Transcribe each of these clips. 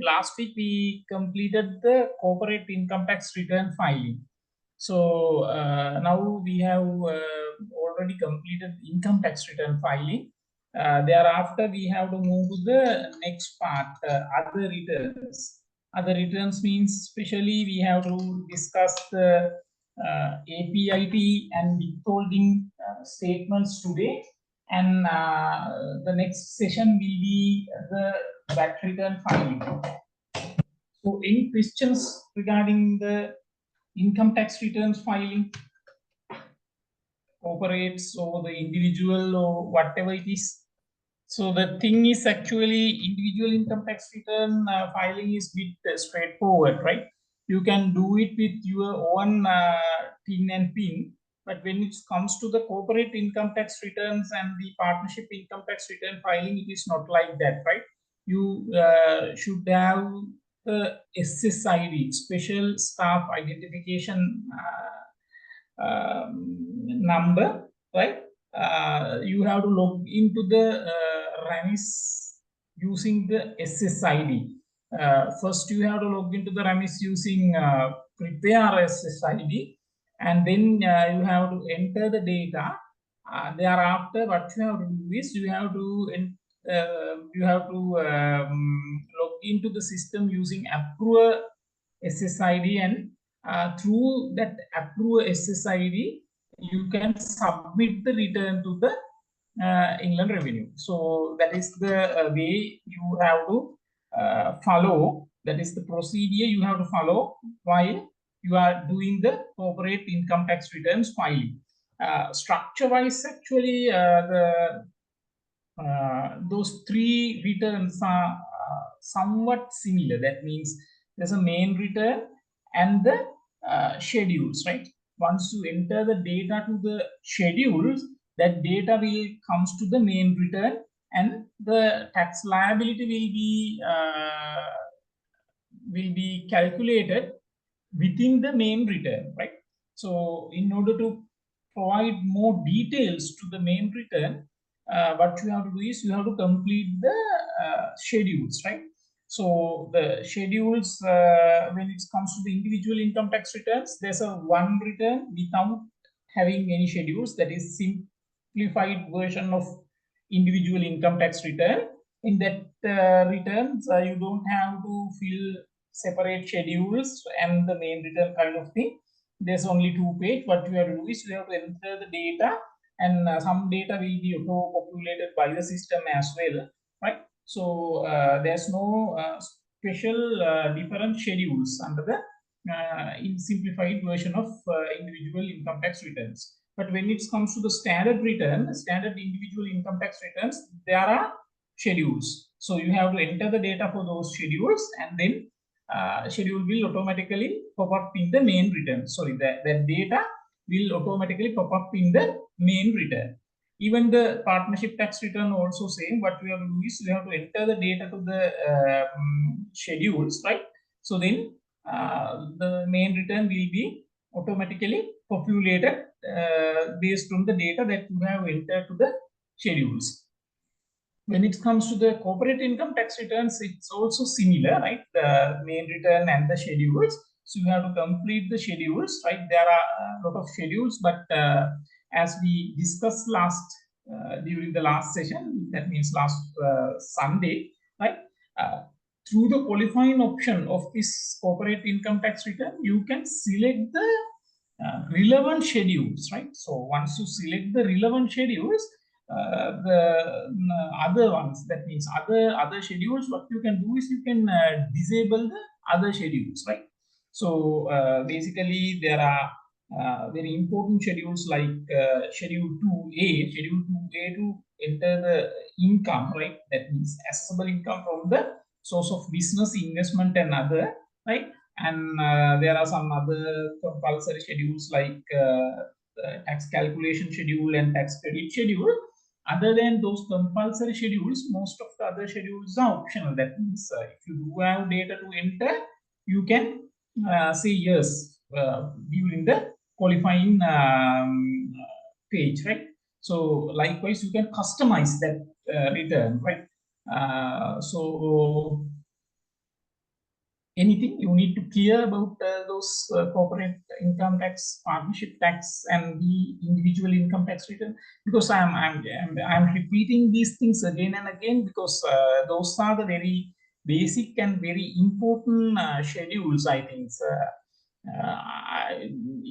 last week we completed the corporate income tax return filing. So now we have already completed income tax return filing. Thereafter, we have to move to the next part, other returns. Other returns means especially we have to discuss the APIT and withholding statements today. And the next session will be the VAT return filing. So any questions regarding the income tax returns filing, corporates or the individual or whatever it is? So the thing is actually individual income tax return filing is bit straightforward, right? You can do it with your own TIN and PIN, but when it comes to the corporate income tax returns and the partnership income tax return filing, it is not like that, right? You should have the SSID, Special Staff Identification number, right? You have to log into the RAMIS using the SSID. First, you have to log into the RAMIS using prepare SSID, and then you have to enter the data. Thereafter, what you have to do is you have to log into the system using approver SSID, and through that approver SSID, you can submit the return to the Inland Revenue. So that is the way you have to follow. That is the procedure you have to follow while you are doing the corporate income tax returns filing. Structure-wise, actually, those three returns are somewhat similar. That means there's a main return and the schedules, right? Once you enter the data to the schedules, that data will comes to the main return, and the tax liability will be calculated within the main return, right? So in order to provide more details to the main return, what you have to do is you have to complete the schedules, right? So the schedules, when it comes to the individual income tax returns, there's a one return without having any schedules. That is simplified version of individual income tax return. In that returns, you don't have to fill separate schedules and the main return kind of thing. There's only 2 pages. What you have to do is you have to enter the data, and some data will be auto-populated by the system as well, right? So there's no special different schedules under the in simplified version of individual income tax returns. But when it comes to the standard return, standard individual income tax returns, there are schedules. So you have to enter the data for those schedules, and then schedule will automatically pop up in the main return. Sorry, that data will automatically pop up in the main return. Even the partnership tax return also same. What we have to do is we have to enter the data to the schedules, right? So then the main return will be automatically populated based on the data that you have entered to the schedules. When it comes to the corporate income tax returns, it's also similar, right? The main return and the schedules. So you have to complete the schedules, right? There are a lot of schedules, but as we discussed during the last session, that means last Sunday, right? Through the qualifying option of this corporate income tax return, you can select the relevant schedules, right? So once you select the relevant schedules, the other ones, that means other schedules, what you can do is you can disable the other schedules, right? So basically there are very important schedules like schedule 2A, to enter the income, right? That means assessable income from the source of business, investment, and other, right? And there are some other compulsory schedules like tax calculation schedule and tax credit schedule. Other than those compulsory schedules, most of the other schedules are optional. That means if you do have data to enter, you can say yes during the qualifying page, right? So likewise, you can customize that return, right? So anything you need to clear about those corporate income tax, partnership tax, and the individual income tax return? Because I'm repeating these things again and again because those are the very basic and very important schedules, I think.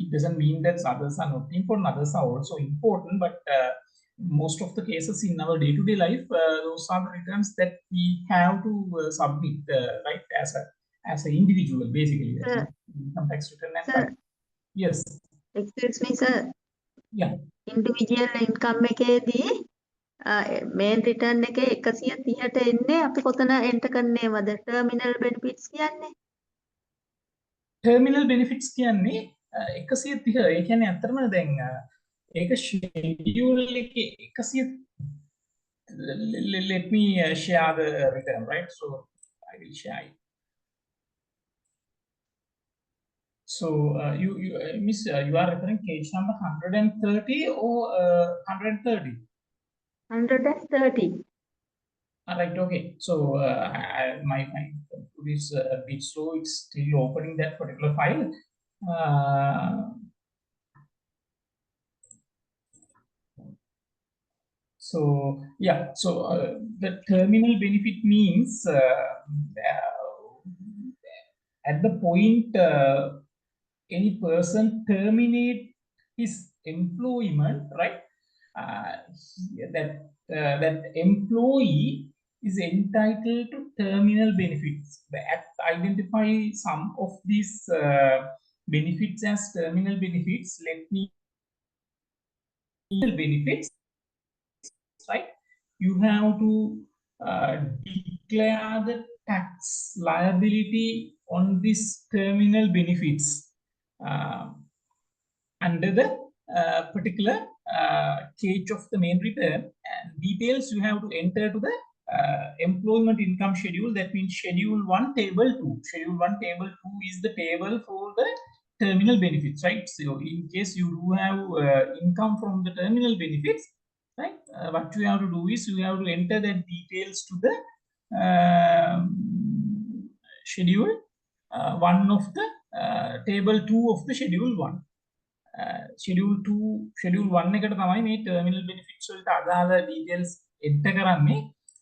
It doesn't mean that others are not important, others are also important, but most of the cases in our day-to-day life, those are the returns that we have to submit, right, as an individual, basically. Sir, Income tax return and sir, yes, excuse me, sir. yeah. Individual income එකේදී main return එකේ 130ට එන්නේ අපි කොතන enter කරන්නේවද? terminal benefits කියන්නේ. Terminal benefits කියන්නේ 130. ඒ කියන්නේ අතරම දැන් ඒක schedule එකේ 100. Let me share the return, right? So I will share it. So Miss, you are referring page number 130 or 130? 130. All right, okay. So my computer is a bit slow. It's still opening that particular file. So yeah, so the terminal benefit means at the point any person terminate his employment, right? That employee is entitled to terminal benefits. The Act identify some of these benefits as terminal benefits. Let me benefits, right? You have to declare the tax liability on this terminal benefits under the particular cage of the main return, and details you have to enter to the employment income schedule. That means schedule 1 table 2. Schedule 1 table 2 is the table for the terminal benefits, right? So in case you do have income from the terminal benefits, right, what you have to do is you have to enter the details to the schedule 1 of the table 2 of the schedule 1. schedule 1 එකට තමයි මේ terminal benefits වලට අදාළ details enter කරන්නේ.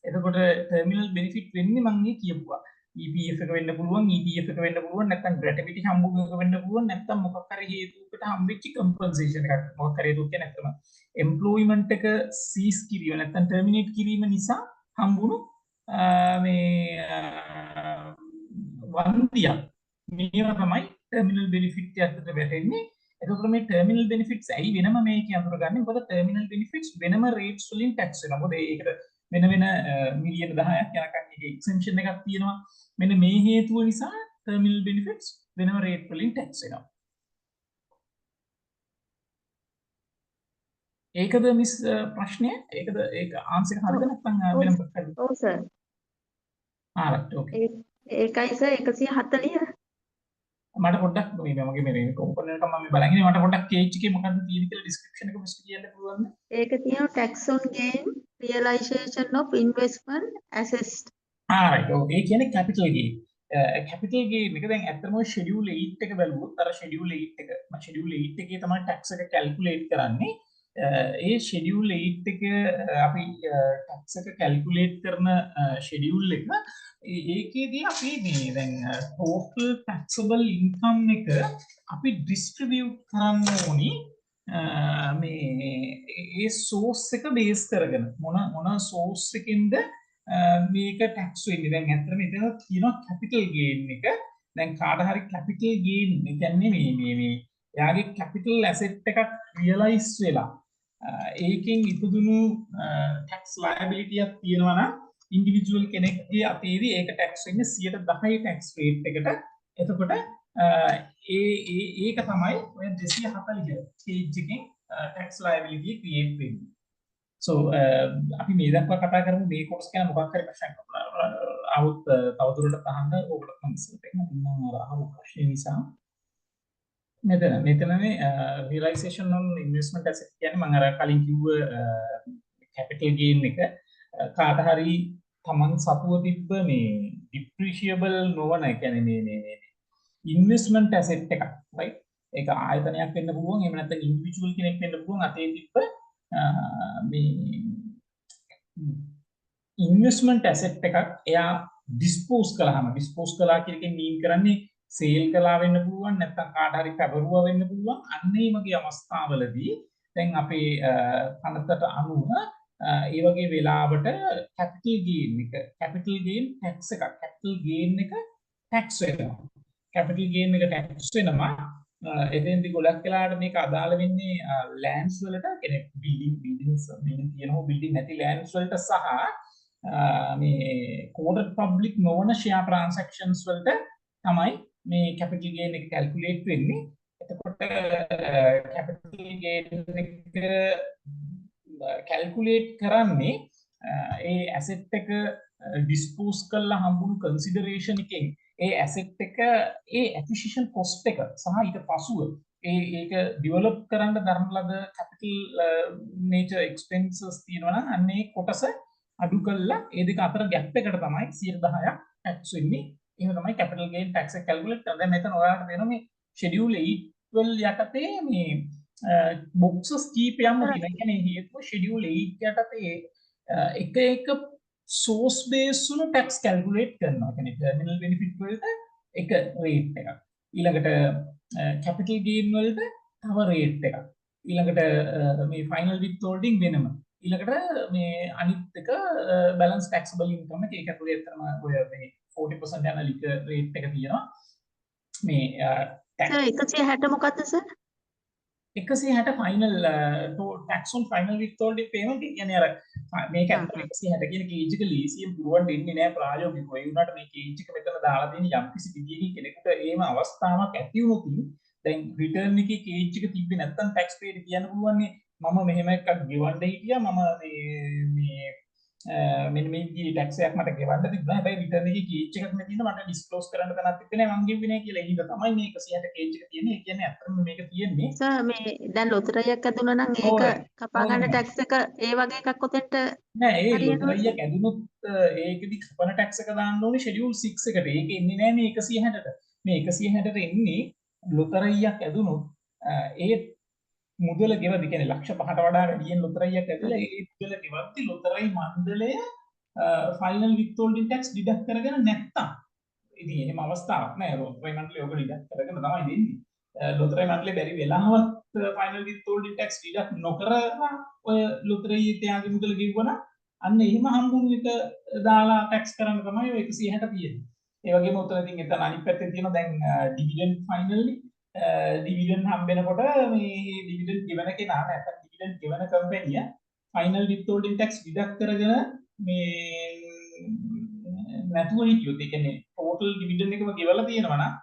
එතකොට terminal benefit වෙන්නේ මම මේ කියපුවා. EPF එක වෙන්න පුළුවන්, EPF එක වෙන්න පුළුවන්, නැත්නම් gratuity හම්බුන එක වෙන්න පුළුවන්, නැත්නම් මොකක් හරි හේතුවකට හම්බෙච්ච compensation එකක්. මොකක් හරි හේතුවක් කියන්නේ නැත්නම් employment එක cease කිරීම නැත්නම් terminate කිරීම නිසා හම්බුණු මේ වන්දියක්. මේවා තමයි terminal benefit යටතට වැටෙන්නේ. එතකොට මේ terminal benefits ඇයි වෙනම මේක අඳුරගන්නේ? මොකද terminal benefits වෙනම rates වලින් tax වෙනවා. මොකද ඒකට වෙන වෙන මිලියන 10ක් යනකම් එක exemption එකක් තියෙනවා. මෙන්න මේ හේතුව නිසා terminal benefits වෙනම rate වලින් tax වෙනවා. ඒකද මිස් ප්‍රශ්නය? ඒකද ඒක ආන්සර් හරිද නැත්නම් වෙනම ප්‍රශ්නද? ඔව් සර්. right, okay. ඒකයි සර් 140. මට පොඩ්ඩක් මේ මගේ මේ කොම්පොනන්ට් එක මම බලගෙන මට පොඩ්ඩක් කේජ් එකේ මොකක්ද තියෙන්නේ කියලා ඩිස්ක්‍රිප්ෂන් එක මිස්ටර් කියන්න පුළුවන්ද? ඒක තියෙනවා tax on gain realization of investment assets. right, okay. ඒ කියන්නේ capital gain. capital gain එක දැන් ඇත්තම schedule 8 එක බලුවොත් අර schedule 8 එක schedule 8 එකේ තමයි tax එක calculate කරන්නේ. ඒ schedule 8 එක අපි tax එක calculate කරන schedule එක ඒකේදී අපි මේ දැන් total taxable income එක අපි distribute කරන්න ඕනි මේ ඒ source එක base කරගෙන මොන source එකකින්ද මේක tax වෙන්නේ. දැන් ඇත්තට මෙතන කියනවා capital gain එක. දැන් කාට හරි capital gain කියන්නේ මේ එයාගේ capital asset එකක් realize වෙලා ඒකෙන් ඉපදුණු tax liability එකක් තියෙනවා නම් individual කෙනෙක්ගේ අතේදී ඒක tax වෙන්නේ 10% tax rate එකට. එතකොට ඒක තමයි ඔය 240 page එකෙන් tax liability create වෙන්නේ. So අපි මේ දක්වා කතා කරමු මේ කොටස් ගැන මොකක් හරි ප්‍රශ්නයක් આવුත් තවදුරටත් අහන්න ඕකට කන්සල්ට් එකක් නැත්නම් අර අහමු ප්‍රශ්න නිසා මෙතන මේ realization on investment asset කියන්නේ මම අර කලින් කිව්ව capital gain එක කාට හරි තමන් සතුව තිබ්බ මේ depreciable නොවන ඒ කියන්නේ මේ investment asset එකක් right ඒක ආයතනයක් වෙන්න පුළුවන් එහෙම නැත්නම් individual කෙනෙක් වෙන්න පුළුවන් අතේ තිබ්බ මේ investment asset එකක් එයා dispose කළා කියන එකෙන් mean කරන්නේ sale කළා වෙන්න පුළුවන් නැත්නම් කාට හරි පැවරුවා වෙන්න පුළුවන් අන්න ඒ වගේ අවස්ථාවලදී දැන් අපේ පනතට අනුව ඒ වගේ වෙලාවට capital gain tax එකක් capital gain එක tax වෙනවා capital gain එක tax වෙනවා එතෙන්දී ගොඩක් වෙලාවට මේක අදාළ වෙන්නේ lands වලට කියන්නේ buildings තියෙනවා building නැති lands වලට සහ මේ quoted public නොවන share transactions වලට තමයි මේ capital gain එක calculate වෙන්නේ එතකොට capital gain එක calculate කරන්නේ ඒ asset එක dispose කරලා හම්බුණු consideration එකෙන් ඒ asset එක ඒ acquisition cost එක සහ ඊට පසුව ඒක develop කරන්න දරන ලද capital nature expenses තියෙනවා නම් අන්න ඒ කොටස අඩු කළා ඒ දෙක අතර gap එකට තමයි 10%ක් tax වෙන්නේ එහෙම තමයි capital gain tax එක calculate කරන්නේ දැන් මෙතන ඔයාලට වෙනවා මේ schedule 812 යටතේ මේ boxes කීපයක්ම තියෙනවා ඒ කියන්නේ හේතුව schedule 8 යටතේ එක source based වුණු tax calculate කරනවා. කියන්නේ terminal benefit වලට එක rate එකක්. ඊළඟට capital gain වලට තව rate එකක්. ඊළඟට මේ final withholding වෙනම. ඊළඟට මේ අනිත් එක balance taxable income එක ඒක ඇතුලේ තමයි ඔය මේ 40% යන ලික rate එක තියෙනවා. මේ සර් 160 මොකක්ද sir? 160 final tax on final withholding payment කියන්නේ අර මේක ඇත්තට 160 කියන ගේජ් එක ලීසියෙන් පුරවන්න දෙන්නේ නැහැ ප්‍රායෝගිකව. ඒ වුණාට මේ ගේජ් එක මෙතන දාලා තියෙන යම් කිසි විදියකින් කෙනෙකුට එහෙම අවස්ථාවක් ඇති වුණොත් දැන් රිටර්න් එකේ ගේජ් එක තිබ්බේ නැත්නම් ටැක්ස් පේඩ් කියන්න පුළුවන් නේ මම මෙහෙම එකක් ගෙවන්න හිටියා මම මේ මෙන්න මේ විදිහේ ටැක්ස් එකක් මට ගෙවන්න තිබ්බා. හැබැයි රිටර්න් එකේ ගේජ් එකක් නැතිනම් මට ඩිස්ක්ලෝස් කරන්න තැනක් තිබ්බේ නැහැ මං ගෙව්වේ නැහැ කියලා. ඒක තමයි මේ 160 ගේජ් එක තියෙන්නේ. ඒ කියන්නේ අත්‍තරම මේක තියෙන්නේ. සර් මේ දැන් ලොතරැයියක් ඇදුණා නම් ඒක කපා ගන්න ටැක්ස් එක ඒ වගේ එකක් ඔතෙන්ට නෑ ඒ ලොතරැයියක් ඇදුනොත් ඒකෙදි කපන ටැක්ස් එක දාන්න ඕනේ ෂෙඩියුල් 6 එකට. ඒක එන්නේ නෑ මේ 160ට. මේ 160ට එන්නේ ලොතරැයියක් ඇදුනොත් ඒ මුදල ගෙවද්දි කියන්නේ ලක්ෂ 5ට වඩා වැඩියෙන් ලොතරැයියක් ඇදලා ඒ මුදල ගෙවද්දි ලොතරැයි මණ්ඩලය ෆයිනල් විත්හෝල්ඩින් ටැක්ස් ඩිඩක්ට් කරගෙන නැත්තම් ඉතින් එහෙම අවස්ථාවක් නෑ ලොතරැයි මණ්ඩලය ඔක ඩිඩක්ට් කරගෙන තමයි දෙන්නේ. ලොතරැයි මණ්ඩලය බැරි වෙලාවත් ෆයිනල් විත්හෝල්ඩින් ටැක්ස් ඩිඩක්ට් නොකර ඔය ලොතරැයි තියාගේ මුදල ගෙවුවනම් අන්න එහෙම හම්බුණු එක දාලා ටැක්ස් කරන්න තමයි ඔය 160 තියෙන්නේ. ඒ වගේම උතන ඉතින් එතන අනිත් පැත්තේ තියෙනවා දැන් ඩිවිඩන්ඩ් ෆයිනල්ලි ඩිවිඩන්ඩ් හම්බෙනකොට මේ ඩිවිඩන්ඩ් ගෙවන කෙනා නැත්නම් ඩිවිඩන්ඩ් ගෙවන කම්පැනිය ෆයිනල් විත්හෝල්ඩින් ටැක්ස් ඩිඩක්ට් කරගෙන මේ නැතුව හිටියොත් ඒ කියන්නේ ටෝටල් ඩිවිඩන්ඩ් එකම ගෙවලා තියෙනවා නම්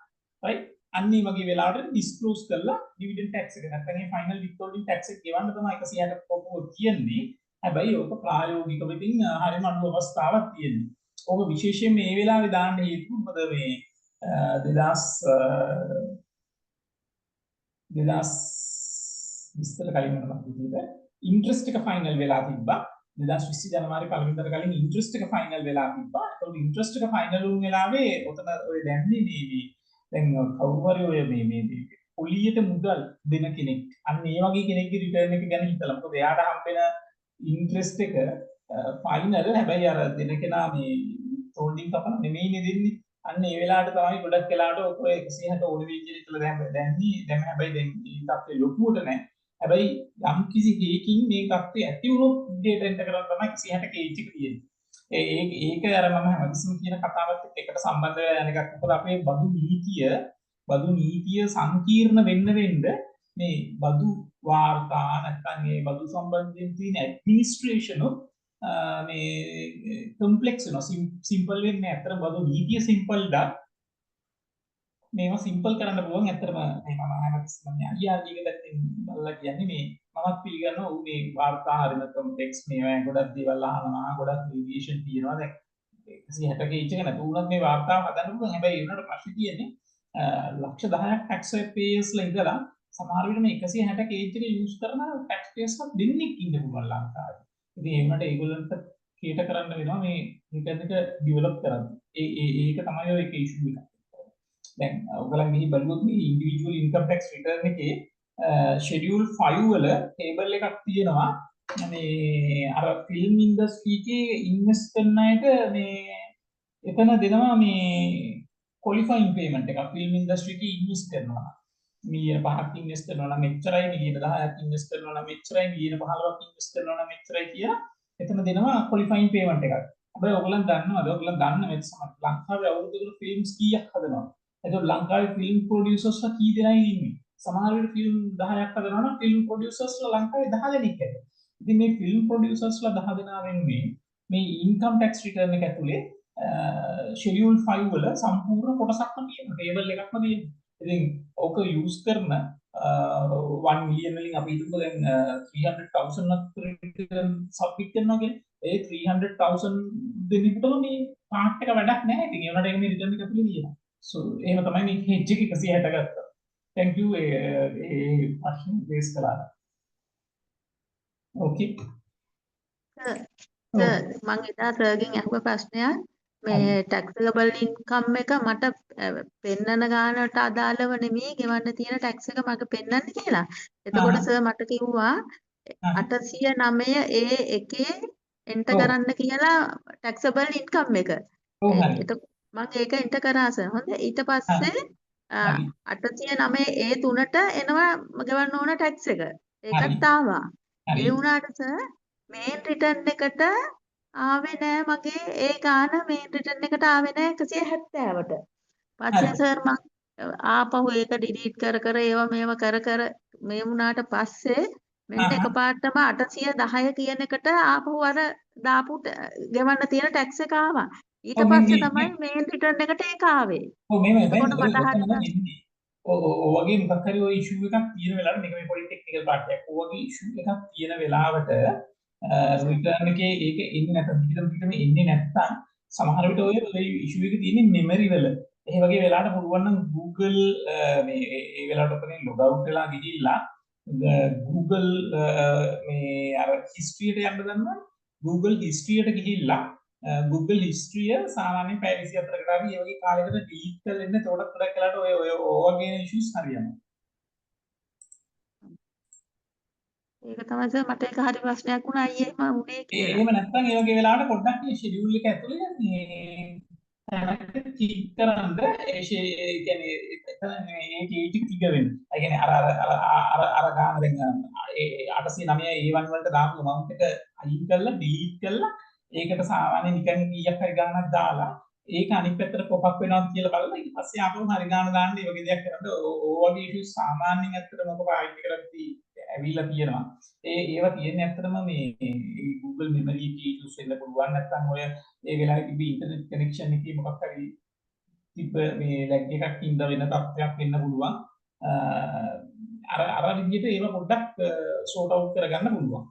right අන්න මේ වගේ වෙලාවට ඩිස්ක්ලෝස් කරලා ඩිවිඩන්ඩ් ටැක්ස් එක නැත්නම් මේ ෆයිනල් විත්හෝල්ඩින් ටැක්ස් එක ගෙවන්න තමයි 160 පොපුව කියන්නේ. හැබැයි ඕක ප්‍රායෝගිකව ඉතින් හරිම අඩු අවස්ථාවක් තියෙනවා. ඕක විශේෂයෙන් මේ වෙලාවේ දාන්න හේතුව මොකද මේ 2020 කලින් මම කිව්වා ඉන්ට්‍රස්ට් එක ෆයිනල් වෙලා තිබ්බා 2020 ජනවාරි පළවෙනිදට කලින් ඉන්ට්‍රස්ට් එක ෆයිනල් වෙලා තිබ්බා. ඒකෝ ඉන්ට්‍රස්ට් එක ෆයිනල් වුණ වෙලාවේ ඔතන ඔය දැන්නේ මේ දැන් කවුරු හරි ඔය මේ පොලියට මුදල් දෙන කෙනෙක් අන්න ඒ වගේ කෙනෙක්ගේ රිටර්න් එක ගැන හිතලා මොකද එයාට හම්බෙන ඉන්ට්‍රස්ට් එක ෆයිනල් හැබැයි අර දෙන කෙනා මේ හෝල්ඩින් කපන නෙමෙයිනේ දෙන්නේ. අන්න ඒ වෙලාවට තමයි ගොඩක් වෙලාවට ඔය 160 ඕන වෙයි කියලා ඉතල දැන්නේ. දැන් හැබැයි දැන් මේ තත්ත්වය ලොකුවට නැහැ. හැබැයි යම් කිසි හේකින් මේ තත්ත්වය ඇති වුණොත් ඩේටා එන්ටර් කරලා තමයි 160 කේජ් එක තියෙන්නේ. ඒක අර මම හැමතිස්සම කියන කතාවත් එක්ක සම්බන්ධ වෙලා යන එකක්. මොකද අපේ බදු නීතිය සංකීර්ණ වෙන්න මේ බදු වාර්තා නැත්නම් මේ බදු සම්බන්ධයෙන් තියෙන ඇඩ්මිනිස්ට්‍රේෂන් මේ කොම්ප්ලෙක්ස් වෙනවා සිම්පල් වෙන්නේ අතර බදු නීතිය සිම්පල් ඩා මේවා සිම්පල් කරන්න පුළුවන් අතරම මේ මම හැමතිස්සම අයියාගේ පැත්තෙන් බලලා කියන්නේ මේ මමත් පිළිගන්නවා උ මේ වාර්තා හරින කොම්ප්ලෙක්ස් මේවා ගොඩක් දේවල් අහනවා ගොඩක් වේරියේෂන් තියෙනවා දැන් 160 කේජ් එක නැතු වුණත් මේ වාර්තාව හදන්න පුළුවන් හැබැයි ඒ වුණාට ප්‍රශ්නේ තියෙන්නේ ලක්ෂ 10ක් ටැක්ස් පේයර්ස්ලා ඉඳලා සමහර විට මේ 160 කේජ් එක යූස් කරන ටැක්ස් පේයර්ස්ලා දෙන්නෙක් ඉන්න පුළුවන් ලංකාවේ. ඉතින් ඒ වුණාට ඒගොල්ලන්ට කීට කරන්න වෙනවා මේ return එක develop කරන්නේ. ඒක තමයි ඔය එක issue එක. දැන් ඔයගලන් ගිහින් බලුවොත් මේ individual income tax return එකේ schedule 5 වල table එකක් තියෙනවා. මේ අර film industry එකේ invest කරන අයට මේ එතන දෙනවා මේ qualifying payment එකක් film industry එකේ invest කරනවා. මිලියන 5ක් ඉන්වෙස්ට් කරනවා නම් මෙච්චරයි, මිලියන 10ක් ඉන්වෙස්ට් කරනවා නම් මෙච්චරයි, මිලියන 15ක් ඉන්වෙස්ට් කරනවා නම් මෙච්චරයි කියලා එතන දෙනවා ක්වොලිෆයින් පේමන්ට් එකක්. හැබැයි ඔයගොල්ලන් දන්නවද? ඔයගොල්ලන් දන්න මේ ලංකාවේ අවුරුද්දකට ෆිල්ම්ස් කීයක් හදනවා? එතකොට ලංකාවේ ෆිල්ම් ප්‍රොඩියුසර්ස්ලා කී දෙනෙක් ඉන්නේ? සමහර වෙලට ෆිල්ම් 10ක් හදනවා නම් ෆිල්ම් ප්‍රොඩියුසර්ස්ලා ලංකාවේ 10 දෙනෙක් ඉන්නවා. ඉතින් මේ ෆිල්ම් ප්‍රොඩියුසර්ස්ලා 10 දෙනා වෙනුවෙන් මේ ඉන්කම් ටැක්ස් රිටර්න් එක ඇතුලේ ෂෙඩියුල් 5 වල සම්පූර්ණ කොටසක්ම තියෙනවා. ටේබල් එකක්ම තියෙනවා. ඉතින් ඕක යූස් කරන 1 මිලියන් වලින් අපි හිතමු දැන් 300,000ක් රිටර්න් සබ්මිට් කරනවා කියන්නේ ඒ 300,000 දෙනෙකුටම මේ පාර්ට් එක වැඩක් නැහැ. ඉතින් ඒ වුණාට ඒක මේ රිටර්න් එක ඇතුලේ තියෙනවා. සෝ එහෙම තමයි මේ හෙජ් එක 160 ගත්තා. thank you ඒ ප්‍රශ්න බේස් කළා. ඕකේ. මම එදා සර්ගෙන් අහුව ප්‍රශ්නයක් මේ taxable income එක මට පෙන්නන ගානට අදාළව නෙමෙයි ගෙවන්න තියෙන tax එක මගේ පෙන්නන්න කියලා. එතකොට සර් මට කිව්වා 809 එකේ එන්ටර් කරන්න කියලා taxable income එක. එතකොට මම ඒක එන්ටර් කරා සර්. හොඳයි. ඊට පස්සේ 809 3ට එනවා ගෙවන්න ඕන tax එක. ඒකත් ආවා. ඒ වුණාට සර් මේන් රිටර්න් එකට ආවේ නෑ මගේ ඒ ගාන මේන් රිටර්න් එකට ආවේ නෑ 170ට. පස්සේ සර් මම ආපහු ඒක ඩිලීට් කර ඒවා මේවා කර මේ වුණාට පස්සේ මෙන්න එකපාරටම 810 කියන එකට ආපහු අර දාපු ගෙවන්න තියෙන ටැක්ස් එක ආවා. ඊට පස්සේ තමයි මේන් රිටර්න් එකට ඒක ආවේ. ඔව් මේ එතකොට හරියට ඔය වගේ මොකක් හරි ඔය ඉෂුව එකක් තියෙන වෙලාවට මේක මේ පොඩි ටෙක්නිකල් පාර්ට් එකක්. ඔය වගේ ඉෂුව එකක් තියෙන වෙලාවට රිටර්න් එකේ ඒක එන්නේ නැත්නම් පිටම එන්නේ නැත්නම් සමහර විට ඔය ඉෂුව එක තියෙන්නේ මෙමරි වල. ඒ වගේ වෙලාවට පුළුවන් නම් Google මේ ඒ වෙලාවට ඔතනින් ලොග් අවුට් වෙලා ගිහිල්ලා Google මේ අර history එකට යන්න දන්නවා. Google history එකට ගිහිල්ලා Google history සාමාන්‍යයෙන් පැය 24කට හරි ඒ වගේ කාලයකට delete කරලා ඉන්න. ඒකට ගොඩක් වෙලාවට ඔය වගේ issues හරියනවා. ඒක තමයි සර් මට ඒක හරි ප්‍රශ්නයක් වුණා අයියේ මම උනේ කියලා. එහෙම නැත්නම් ඒ වගේ වෙලාවට පොඩ්ඩක් මේ schedule එක ඇතුලේ මේ කීප් කරන්ද ඒ කියන්නේ එතන මේ ටික ටික වෙන්න. ඒ කියන්නේ අර ගාන දැන් 809 A1 වලට දාපු amount එක අයින් කරලා delete කරලා ඒකට සාමාන්‍ය නිකන් කීයක් හරි ගානක් දාලා ඒක අනිත් පැත්තට pop up වෙනවද කියලා බලලා ඊට පස්සේ ආපහු හරි ගාන දාන්න මේ වගේ දෙයක් කරනකොට ඕ වගේ issues සාමාන්‍යයෙන් ඇත්තටම ඔක පාවිච්චි කරද්දී ඇවිල්ලා තියෙනවා. ඒවා තියෙන්නේ ඇත්තටම මේ Google memory issues වෙන්න පුළුවන්. නැත්නම් ඔය ඒ වෙලාවේ තිබි ඉන්ටර්නෙට් කනෙක්ෂන් එකේ මොකක් හරි තිබ්බ මේ ලැග් එකක් ඉඳ වෙන තත්ත්වයක් වෙන්න පුළුවන්. අර විදිහට ඒවා පොඩ්ඩක් sort out කරගන්න පුළුවන්.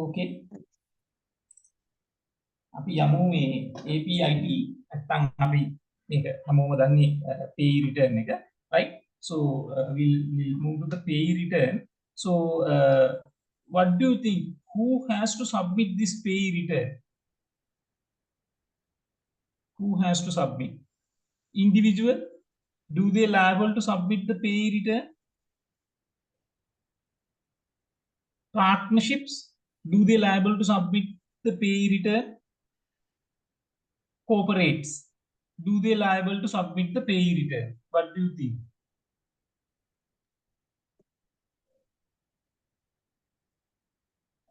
ඕකේ. අපි යමු මේ APIT නැත්නම් අපි මේක හැමෝම දන්නේ pay return එක, right? So we'll move to the pay return. So what do you think? Who has to submit this pay return? Who has to submit? Individual? Do they liable to submit the pay return? Partnerships? Do they liable to submit the pay return? Corporates? Do they liable to submit the pay return? What do you think?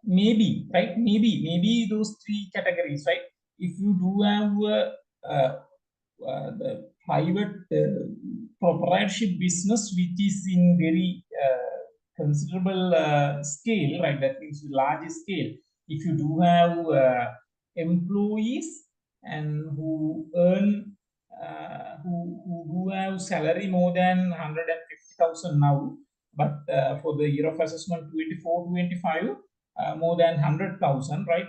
Maybe, right? Maybe those three categories, right? If you do have the private proprietorship business, which is in very considerable scale, right? That means large scale. If you do have employees and who earn, who have salary more than 150,000 now, but for the year of assessment 24-25. More than 100,000, right?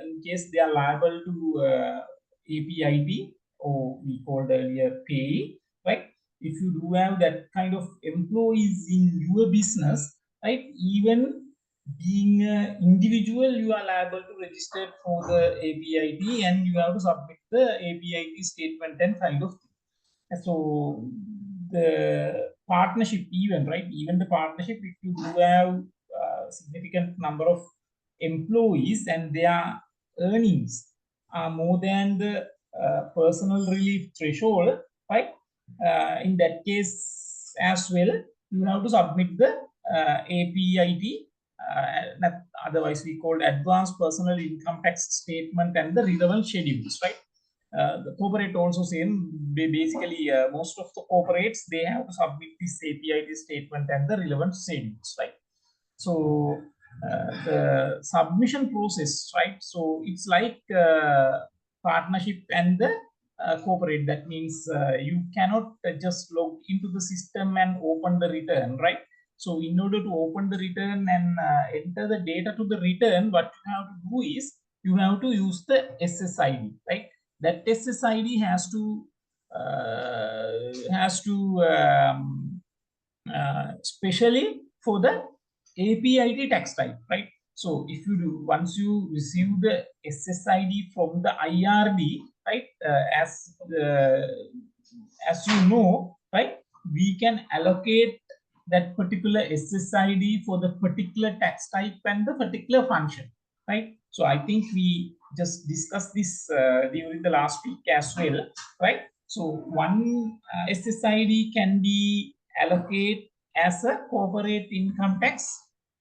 In case they are liable to APIT, or we called earlier pay, right? If you do have that kind of employees in your business, right? Even being an individual, you are liable to register for the APIT and you have to submit the APIT statement and kind of thing. So the partnership even, right? Even the partnership, if you do have a significant number of employees and their earnings are more than the personal relief threshold, right? In that case as well, you have to submit the APIT, otherwise we called advanced personal income tax statement and the relevant schedules, right? The corporate also same. Basically, most of the corporates, they have to submit this APIT statement and the relevant schedules, right? So the submission process, right? So it's like partnership and the corporate. That means you cannot just log into the system and open the return, right? So in order to open the return and enter the data to the return, what you have to do is you have to use the SSID, right? That SSID has to especially for the APIT tax type, right? So if you do, once you receive the SSID from the IRD, right, as you know, right, we can allocate that particular SSID for the particular tax type and the particular function, right? So I think we just discussed this during the last week as well, right? So one SSID can be allocated as a corporate income tax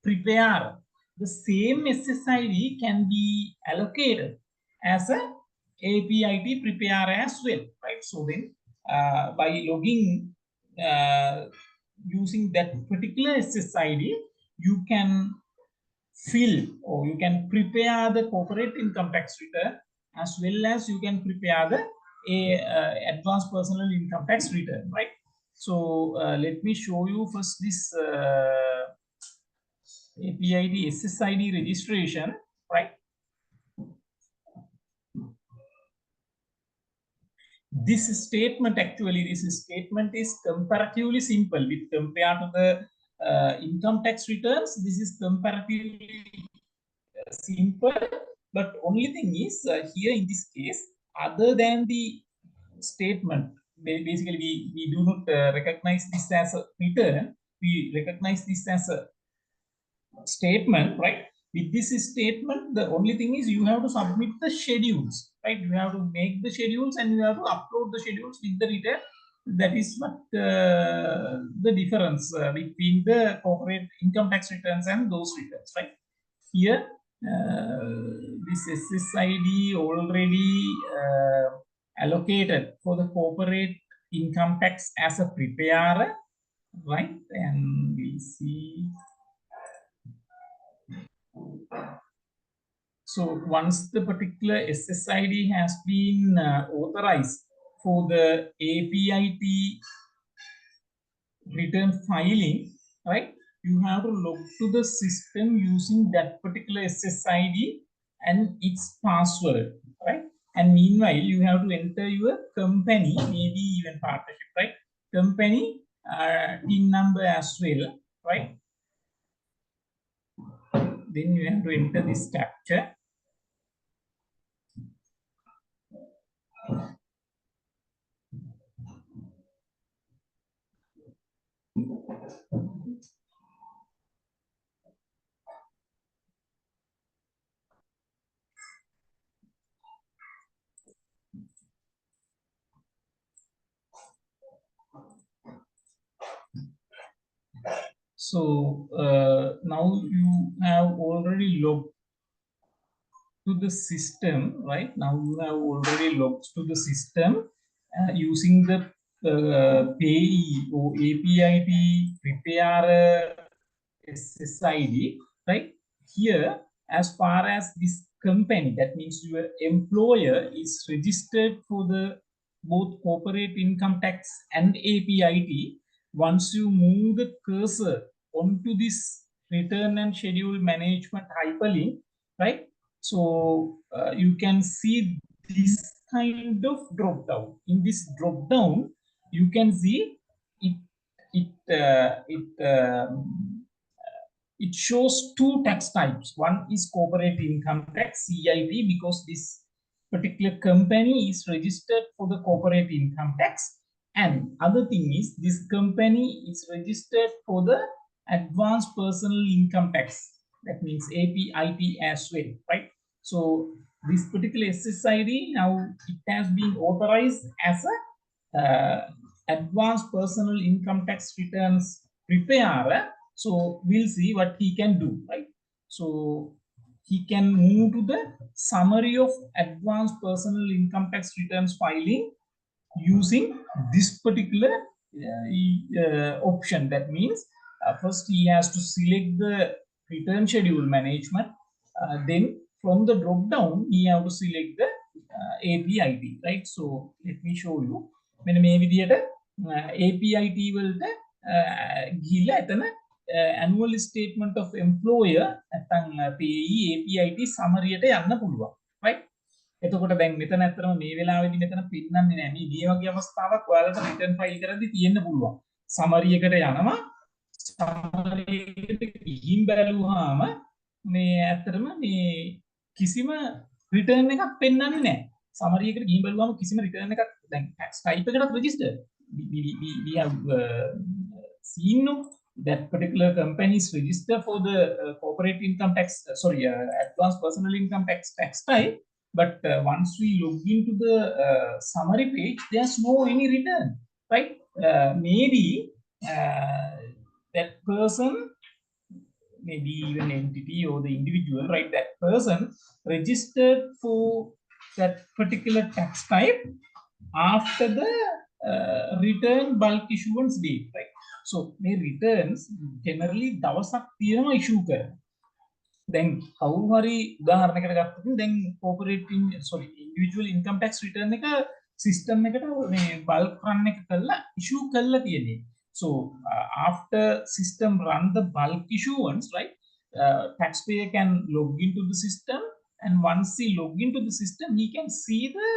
preparer. The same SSID can be allocated as a APIT preparer as well, right? So then by logging using that particular SSID, you can fill or you can prepare the corporate income tax return as well as you can prepare the advanced personal income tax return, right? So let me show you first this APIT SSID registration, right? This statement is comparatively simple with compared to the income tax returns. This is comparatively simple, but only thing is here in this case, other than the statement, basically we do not recognize this as a return, we recognize this as a statement, right? With this statement, the only thing is you have to submit the schedules, right? You have to make the schedules and you have to upload the schedules with the return. That is what the difference between the corporate income tax returns and those returns, right? Here, this SSID already allocated for the corporate income tax as a preparer, right? And we see. So once the particular SSID has been authorized for the APIT return filing, right? You have to log to the system using that particular SSID and its password, right? And meanwhile, you have to enter your company, maybe even partnership, right? Company PIN number as well, right? Then you have to enter this captcha. So now you have already logged to the system, right? Now you have already logged to the system using the payee or APIT preparer SSID, right? Here, as far as this company, that means your employer is registered for the both corporate income tax and APIT. Once you move the cursor onto this return and schedule management hyperlink, right? So you can see this kind of drop down. In this drop down, you can see it it shows two tax types. One is corporate income tax, CIT, because this particular company is registered for the corporate income tax. And other thing is this company is registered for the advanced personal income tax. That means APIT as well, right? So this particular SSID now it has been authorized as a advanced personal income tax returns preparer. So we'll see what he can do, right? So he can move to the summary of advanced personal income tax returns filing using this particular option. That means first he has to select the return schedule management. Then from the drop down, he have to select the APIT, right? So let me show you. මෙන්න මේ විදිහට APIT වලට ගිහිල්ලා එතන annual statement of employer නැත්නම් PE APIT summary එට යන්න පුළුවන්, right? එතකොට දැන් මෙතන ඇත්තටම මේ වෙලාවේදී මෙතන පින්නන්නේ නැහැ. මේ වගේ අවස්ථාවක් ඔයාලට රිටර්න් ෆයිල් කරද්දී තියෙන්න පුළුවන්. සමරි එකට යනවා. සමරි එකට ගිහින් බැලුවාම මේ ඇත්තටම මේ කිසිම රිටර්න් එකක් පෙන්වන්නේ නැහැ. සමරි එකට ගිහින් බැලුවාම කිසිම රිටර්න් එකක් දැන් tax type එකකට registered. We have seen that particular company is registered for the corporate income tax, advanced personal income tax type. But once we log into the summary page, there's no any return, right? Maybe that person, maybe even entity or the individual, right? That person registered for that particular tax type after the return bulk issuance date, right? So the returns generally දවසක් තියෙනවා issue කරන්න. දැන් කවුරු හරි උදාහරණයකට ගත්තොත් දැන් corporate individual income tax return එක system එකට මේ bulk run එක කරලා issue කරලා තියෙන්නේ. So after system run the bulk issuance, right, taxpayer can log into the system, and once he log into the system he can see the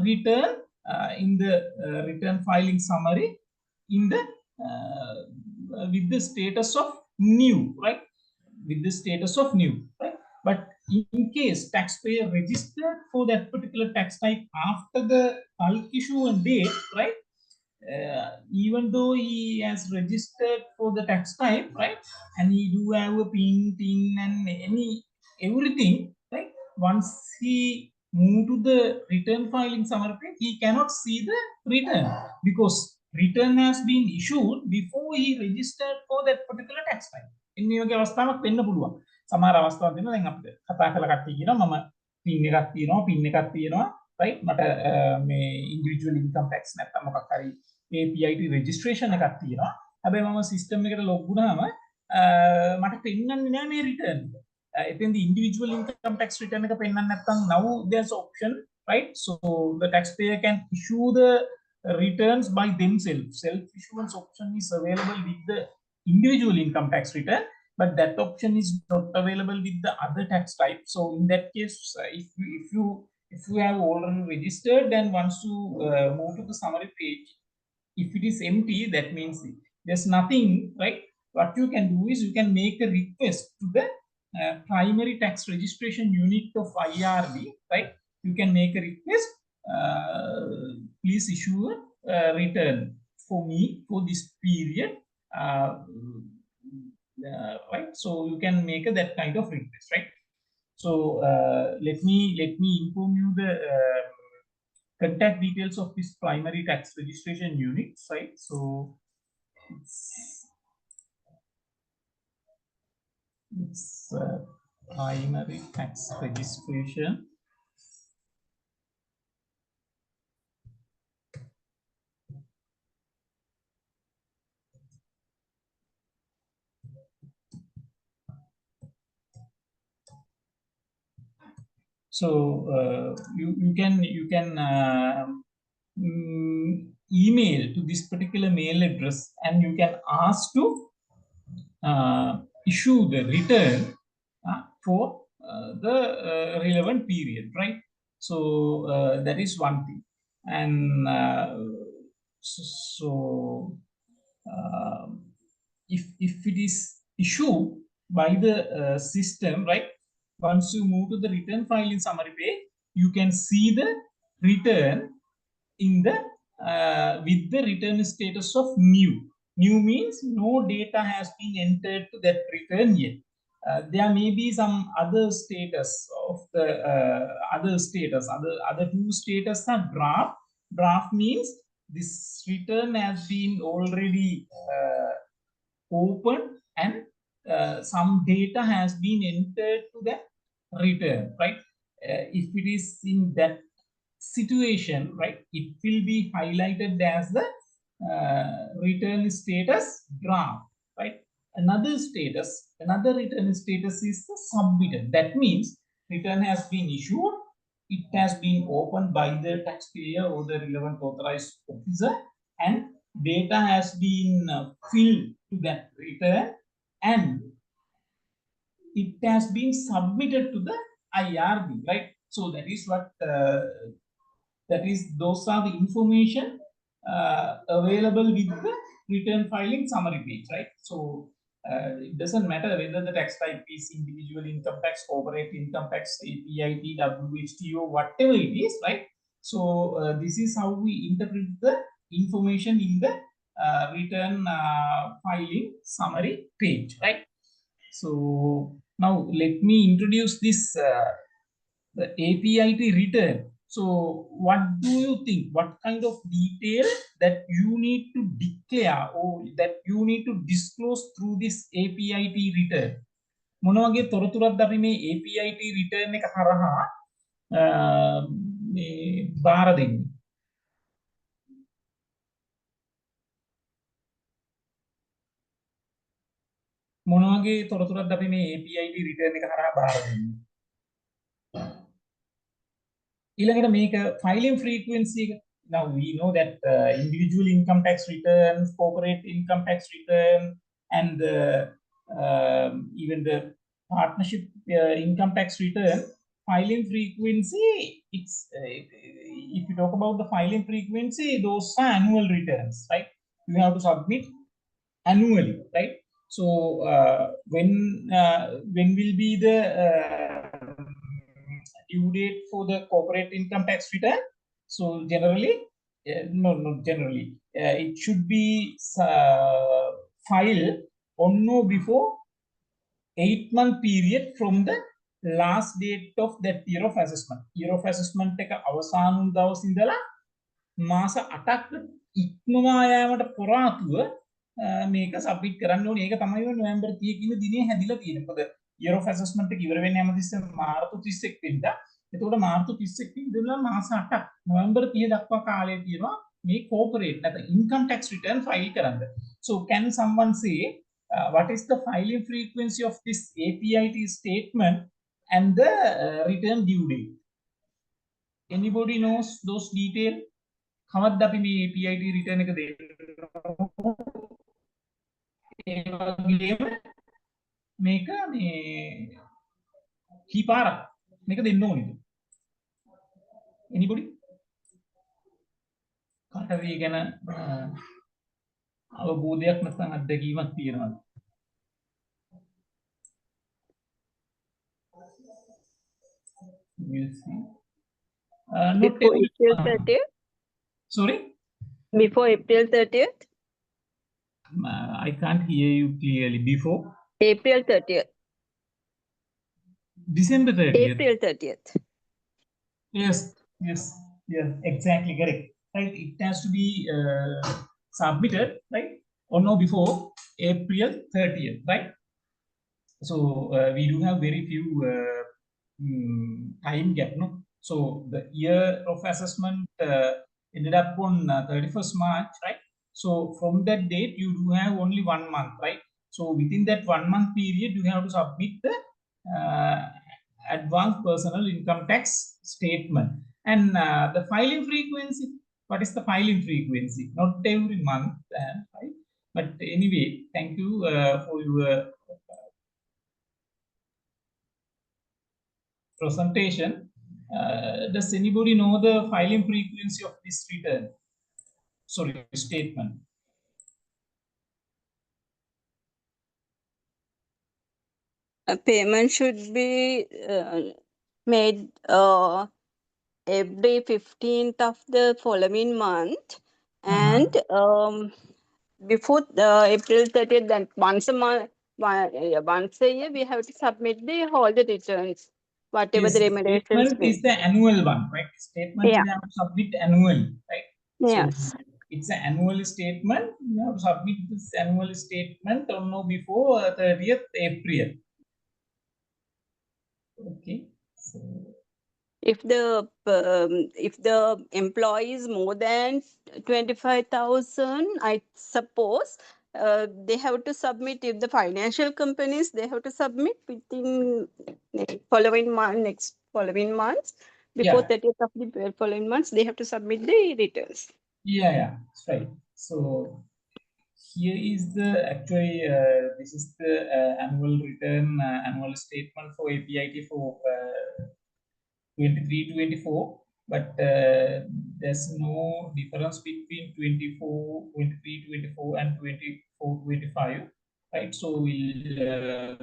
return in the return filing summary in the with the status of new, right? With the status of new, right? But in case taxpayer registered for that particular tax type after the bulk issuance date, right? Even though he has registered for the tax type, right? And he do have a PIN and everything, right? Once he move to the return filing summary page, he cannot see the return because return has been issued before he registered for that particular tax type. ඉන්නේ වගේ අවස්ථාවක් වෙන්න පුළුවන්. සමහර අවස්ථාවක් තියෙනවා දැන් අපිට කතා කරලා කට්ටිය කියනවා මම PIN එකක් තියෙනවා right මට මේ individual income tax නැත්නම් මොකක් හරි APIT registration එකක් තියෙනවා. හැබැයි මම system එකට log වුණාම මට පෙන්නන්නේ නැහැ මේ return එක. එතෙන්දී individual income tax return එක පෙන්නන්නේ නැත්නම් now there's option, right? So the taxpayer can issue the returns by themselves. Self issuance option is available with the individual income tax return, but that option is not available with the other tax type. So in that case, if you have already registered, then once you move to the summary page, if it is empty, that means there's nothing, right? What you can do is you can make a request to the primary tax registration unit of IRB, right? You can make a request, please issue a return for me for this period, right? So you can make that kind of request, right? So let me inform you the contact details of this primary tax registration unit, right? So it's primary tax registration. So you can email to this particular mail address, and you can ask to issue the return for the relevant period, right? So that is one thing. And if it is issued by the system, right? Once you move to the return filing summary page, you can see the return in the with the return status of new. New means no data has been entered to that return yet. There may be some other status of the other two status are draft. Draft means this return has been already open and some data has been entered to the return, right? If it is in that situation, right, it will be highlighted as the return status draft, right? Another return status is the submitted. That means return has been issued, it has been opened by the taxpayer or the relevant authorized officer, and data has been filled to that return, and it has been submitted to the IRB, right? So that is what those are the information available with the return filing summary page, right? So it doesn't matter whether the tax type is individual income tax, corporate income tax, APIT, WHTO, whatever it is, right? So this is how we interpret the information in the return filing summary page, right? So now let me introduce this the APIT return. So what do you think? What kind of detail that you need to declare or that you need to disclose through this APIT return? මොන වගේ තොරතුරක්ද අපි මේ APIT return එක හරහා මේ බාර දෙන්නේ? මොන වගේ තොරතුරක්ද අපි මේ APIT return එක හරහා බාර දෙන්නේ? ඊළඟට මේක filing frequency එක. Now we know that individual income tax returns, corporate income tax return, and even the partnership income tax return, filing frequency, it's if you talk about the filing frequency, those are annual returns, right? You have to submit annually, right? So when will be the due date for the corporate income tax return? So generally, not generally, it should be filed on or before 8-month period from the last date of that year of assessment. Year of assessment එක අවසාන දවස් ඉඳලා මාස 8ක් ඉක්මවා යාමට පෙර ආතුව මේක සබ්මිට් කරන්න ඕනේ. ඒක තමයි නොවැම්බර් 30 කින දිනේ හැදිලා තියෙන්නේ. මොකද year of assessment එක ඉවර වෙන්නේ හැමතිස්සෙම මාර්තු 31 වෙනිදා. එතකොට මාර්තු 31 ඉඳලා මාස 8ක් නොවැම්බර් 30 දක්වා කාලය තියෙනවා මේ corporate නැත්නම් income tax return file කරන්න. So can someone say what is the filing frequency of this APIT statement and the return due date? Anybody knows those details? කවද්ද අපි මේ APIT return එක දෙන්නේ? ඒ වගේම මේක මේ කීපාරක් මේක දෙන්න ඕනේද? Anybody? කාටද ඒ ගැන අවබෝධයක් නැත්නම් අත්දැකීමක් තියෙනවද? We'll see. Before April 30th? Sorry? Before April 30th? I can't hear you clearly. Before? April 30th. December 30th. April 30th. Yes, exactly correct. Right, it has to be submitted, right, or no before April 30th, right? So we do have very few time gap, no? So the year of assessment ended up on 31st March, right? So from that date, you do have only 1 month, right? So within that 1 month period, you have to submit the advanced personal income tax statement. And the filing frequency, what is the filing frequency? Not every month, right? But anyway, thank you for your presentation. Does anybody know the filing frequency of this return? Sorry, statement. A payment should be made every 15th of the following month, and before April 30th, then once a month, once a year, we have to submit all the returns, whatever Yes, the remunerations statement is be. the annual one, right? Statement Yeah. you have to submit annually, right? So Yes. it's an annual statement. You have to submit this annual statement or no before 30th April. Okay. So If the employee is more than 25,000, I suppose they have to submit. If the financial companies, they have to submit within next following months, before yeah, 30th of the following months, they have to submit the returns. yeah, that's right. So here is the actually this is the annual return, annual statement for APIT for 23-24, but there's no difference between 23-24 and 24-25, right? So we'll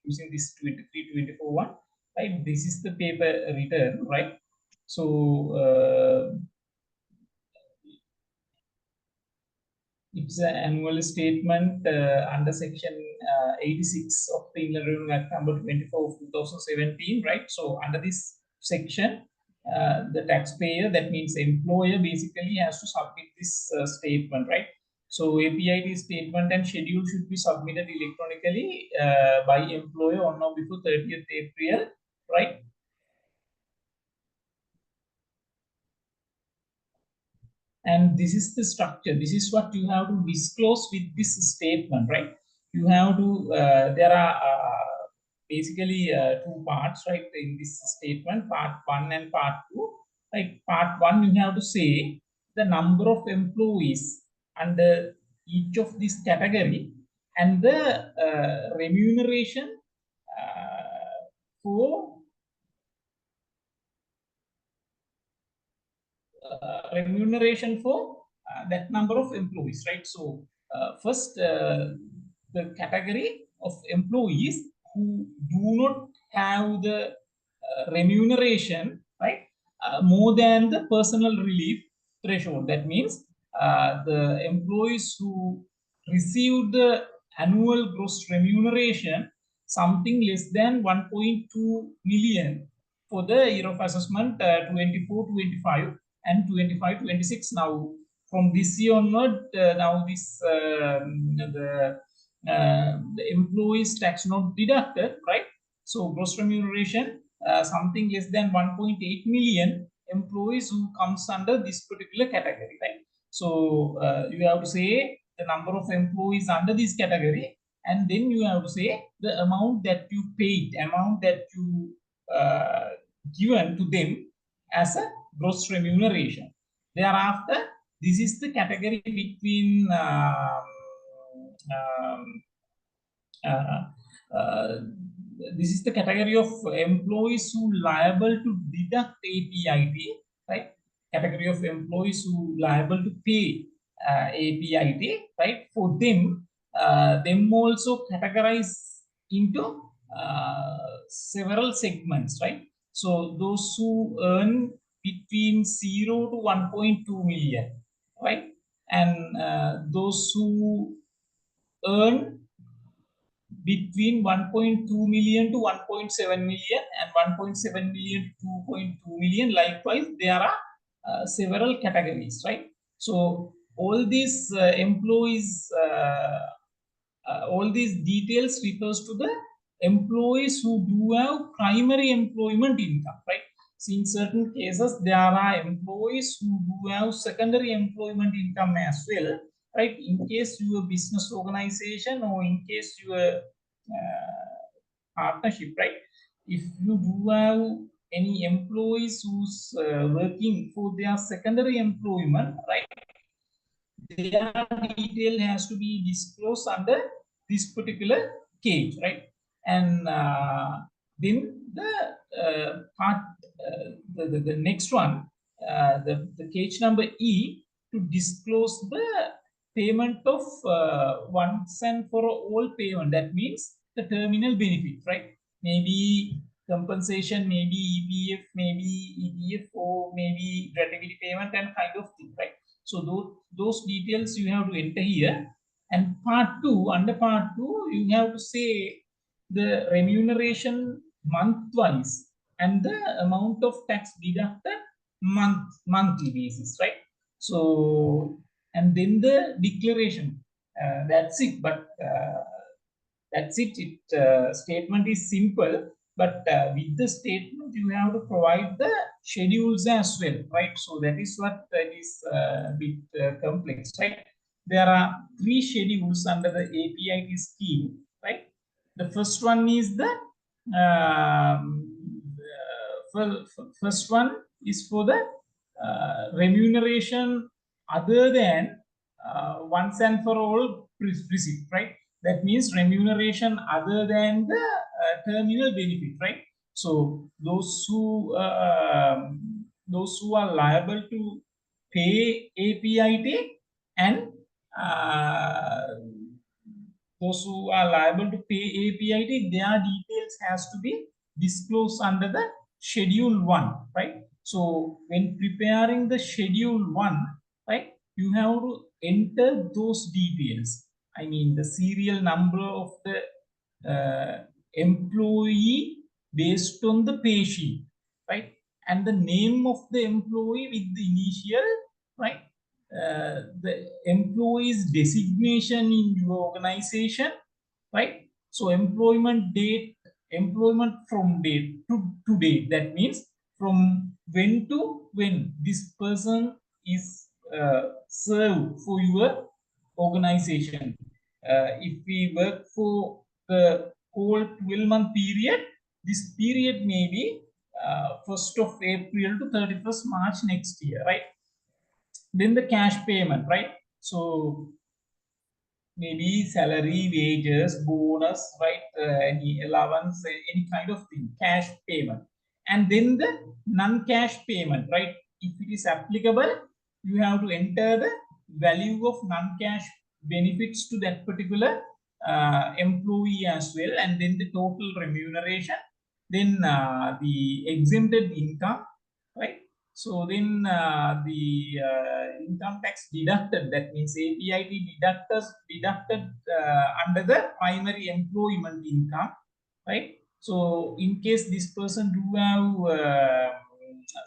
using this 23-24 one, right? This is the paper return, right? So it's an annual statement under section 86 of the Inland Revenue Act number 24 of 2017, right? So under this section, the taxpayer, that means employer, basically has to submit this statement, right? So APIT statement and schedule should be submitted electronically by employer on or before 30th April, right? And this is the structure. This is what you have to disclose with this statement, right? You have to, there are basically two parts, right, in this statement, part 1 and part 2. Like part 1, you have to say the number of employees under each of this category and the remuneration for remuneration for that number of employees, right? So first, the category of employees who do not have the remuneration, right, more than the personal relief threshold. That means the employees who receive the annual gross remuneration something less than 1.2 million for the year of assessment 24-25 and 25-26. Now from this year onward, now this the employees tax not deducted, right? So gross remuneration something less than 1.8 million employees who comes under this particular category, right? So you have to say the number of employees under this category, and then you have to say the amount that you paid, amount that you given to them as a gross remuneration. Thereafter, this is the category between this is the category of employees who liable to deduct APIT, right? Category of employees who liable to pay APIT, right? For them also categorize into several segments, right? So those who earn between 0 to 1.2 million, right? And those who earn between 1.2 million to 1.7 million and 1.7 million to 2.2 million. Likewise, there are several categories, right? So all these employees, all these details refers to the employees who do have primary employment income, right? So in certain cases, there are employees who do have secondary employment income as well, right? In case you are business organization or in case you are partnership, right? If you do have any employees who's working for their secondary employment, right? Their detail has to be disclosed under this particular cage, right? And then the part, the next one, the cage number E, to disclose the payment of once and for all payment. That means the terminal benefit, right? Maybe compensation, maybe EPF, maybe EPF, or maybe gratuity payment and kind of thing, right? So those details you have to enter here. And part 2, under part 2, you have to say the remuneration month-wise and the amount of tax deducted monthly basis, right? So, and then the declaration, that's it. But that's it. Statement is simple, but with the statement you have to provide the schedules as well, right? So that is what is a bit complex, right? There are 3 schedules under the APIT scheme, right? The first one is the first one is for the remuneration other than once and for all receipt, right? That means remuneration other than the terminal benefit, right? So those who are liable to pay APIT and those who are liable to pay APIT, their details has to be disclosed under the schedule 1, right? So when preparing the schedule 1, right, you have to enter those details. I mean the serial number of the employee based on the pay sheet, right? And the name of the employee with the initial, right? The employee's designation in your organization, right? So employment date, employment from date to date. That means from when to when this person is served for your organization. If we work for the whole 12-month period, this period may be 1st of April to 31st March next year, right? Then the cash payment, right? So maybe salary, wages, bonus, right? Any allowance, any kind of thing, cash payment. And then the non-cash payment, right? If it is applicable, you have to enter the value of non-cash benefits to that particular employee as well, and then the total remuneration, then the exempted income, right? So then the income tax deducted, that means APIT deducted under the primary employment income, right? So in case this person do have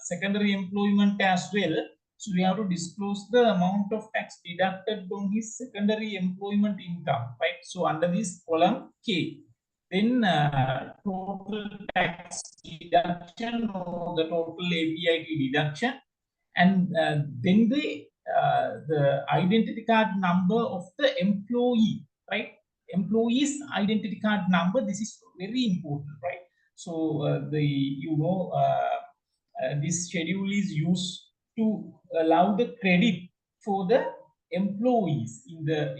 secondary employment as well, so we have to disclose the amount of tax deducted from his secondary employment income, right? So under this column K, then total tax deduction or the total APIT deduction, and then the identity card number of the employee, right? Employee's identity card number. This is very important, right? So this schedule is used to allow the credit for the employees in their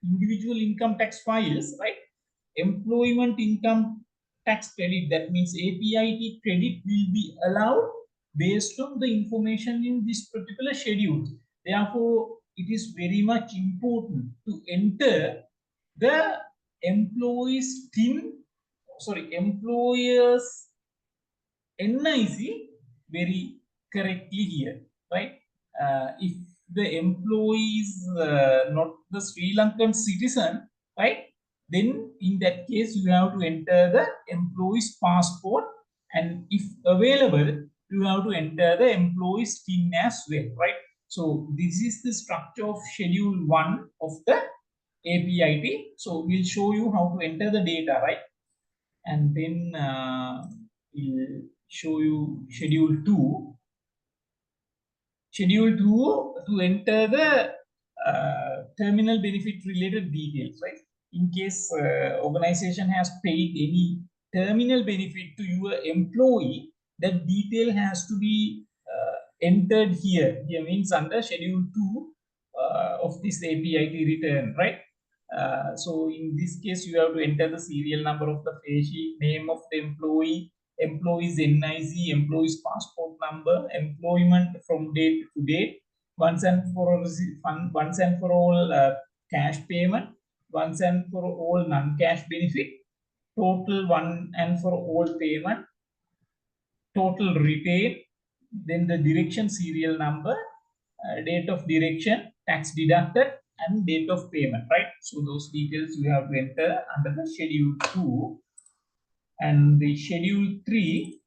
individual income tax files, right? Employment income tax credit, that means APIT credit, will be allowed based on the information in this particular schedule. Therefore, it is very much important to enter the employee's employer's NIC very correctly here, right? If the employee is not the Sri Lankan citizen, right? Then in that case, you have to enter the employee's passport, and if available, you have to enter the employee's TIN as well, right? So this is the structure of schedule 1 of the APIT. So we'll show you how to enter the data, right? And then we'll show you schedule 2. Schedule 2 to enter the terminal benefit related details, right? In case organization has paid any terminal benefit to your employee, that detail has to be entered here. Here means under schedule 2 of this APIT return, right? So in this case, you have to enter the serial number of the pay sheet, name of the employee, employee's NIC, employee's passport number, employment from date to date, once and for all cash payment, once and for all non-cash benefit, total one and for all payment, total retain, then the direction serial number, date of direction, tax deducted, and date of payment, right? So those details you have to enter under the schedule 2 and the schedule 3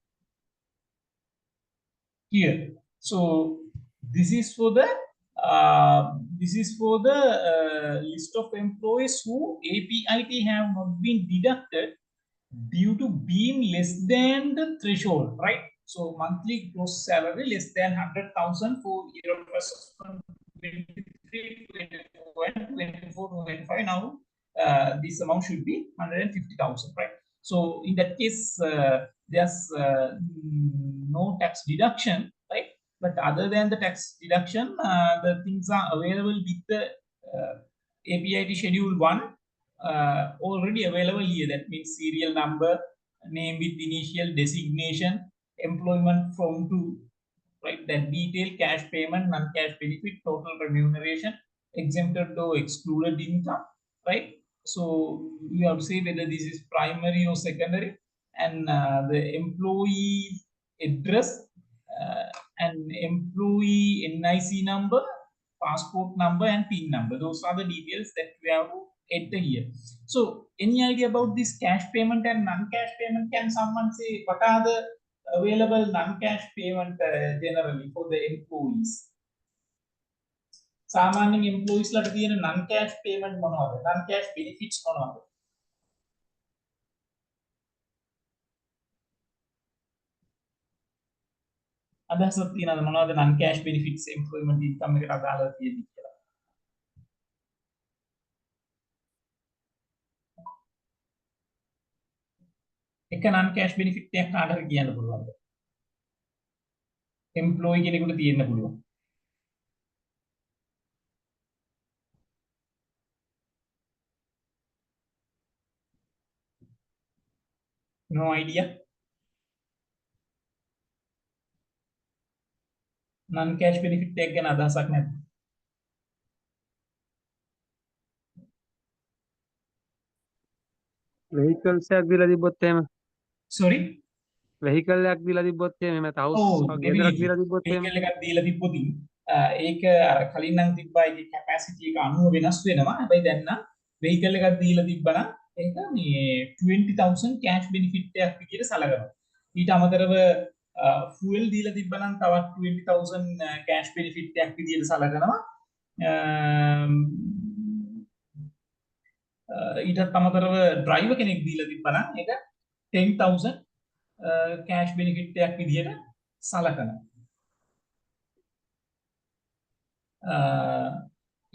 here. So this is for the list of employees who APIT have not been deducted due to being less than the threshold, right? So monthly gross salary less than 100,000 for year of assessment 23, 24, and 24, 25. Now this amount should be 150,000, right? So in that case, there's no tax deduction, right? But other than the tax deduction, the things are available with the APIT Schedule 1 already available here. That means serial number, name with initial designation, employment from to, right? That detail, cash payment, non-cash benefit, total remuneration, exempted or excluded income, right? So you have to say whether this is primary or secondary, and the employee address and employee NIC number, passport number, and PIN number. Those are the details that we have to enter here. So any idea about this cash payment and non-cash payment? Can someone say what are the available non-cash payment generally for the employees? Samanyan employees ලාට තියෙන non-cash payment මොනවද? Non-cash benefits මොනවද? අදහසක් තියෙනවද මොනවද non-cash benefits employment income එකට අදාළව තියෙන්නේ කියලා? එක non-cash benefit එකක් කාටද කියන්න පුළුවන්ද? employee කෙනෙකුට තියෙන්න පුළුවන්. No idea. Non-cash benefit එක ගැන අදහසක් නැද්ද? vehicles එකක් දීලා තිබ්බොත් එහෙම Sorry? vehicle එකක් දීලා තිබ්බොත් එහෙම නැත්නම් house ගෙදරක් දීලා තිබ්බොත් එහෙම vehicle එකක් දීලා තිබ්බොත් ඒක අර කලින් නම් තිබ්බා ඒකේ capacity එක අනුව වෙනස් වෙනවා. හැබැයි දැන් නම් vehicle එකක් දීලා තිබ්බනම් ඒක මේ 20,000 cash benefit එකක් විදිහට සලකනවා. ඊට අමතරව fuel දීලා තිබ්බනම් තවත් 20,000 cash benefit එකක් විදිහට සලකනවා. ඊටත් අමතරව driver කෙනෙක් දීලා තිබ්බනම් ඒක 10,000 cash benefit එකක් විදිහට සලකනවා.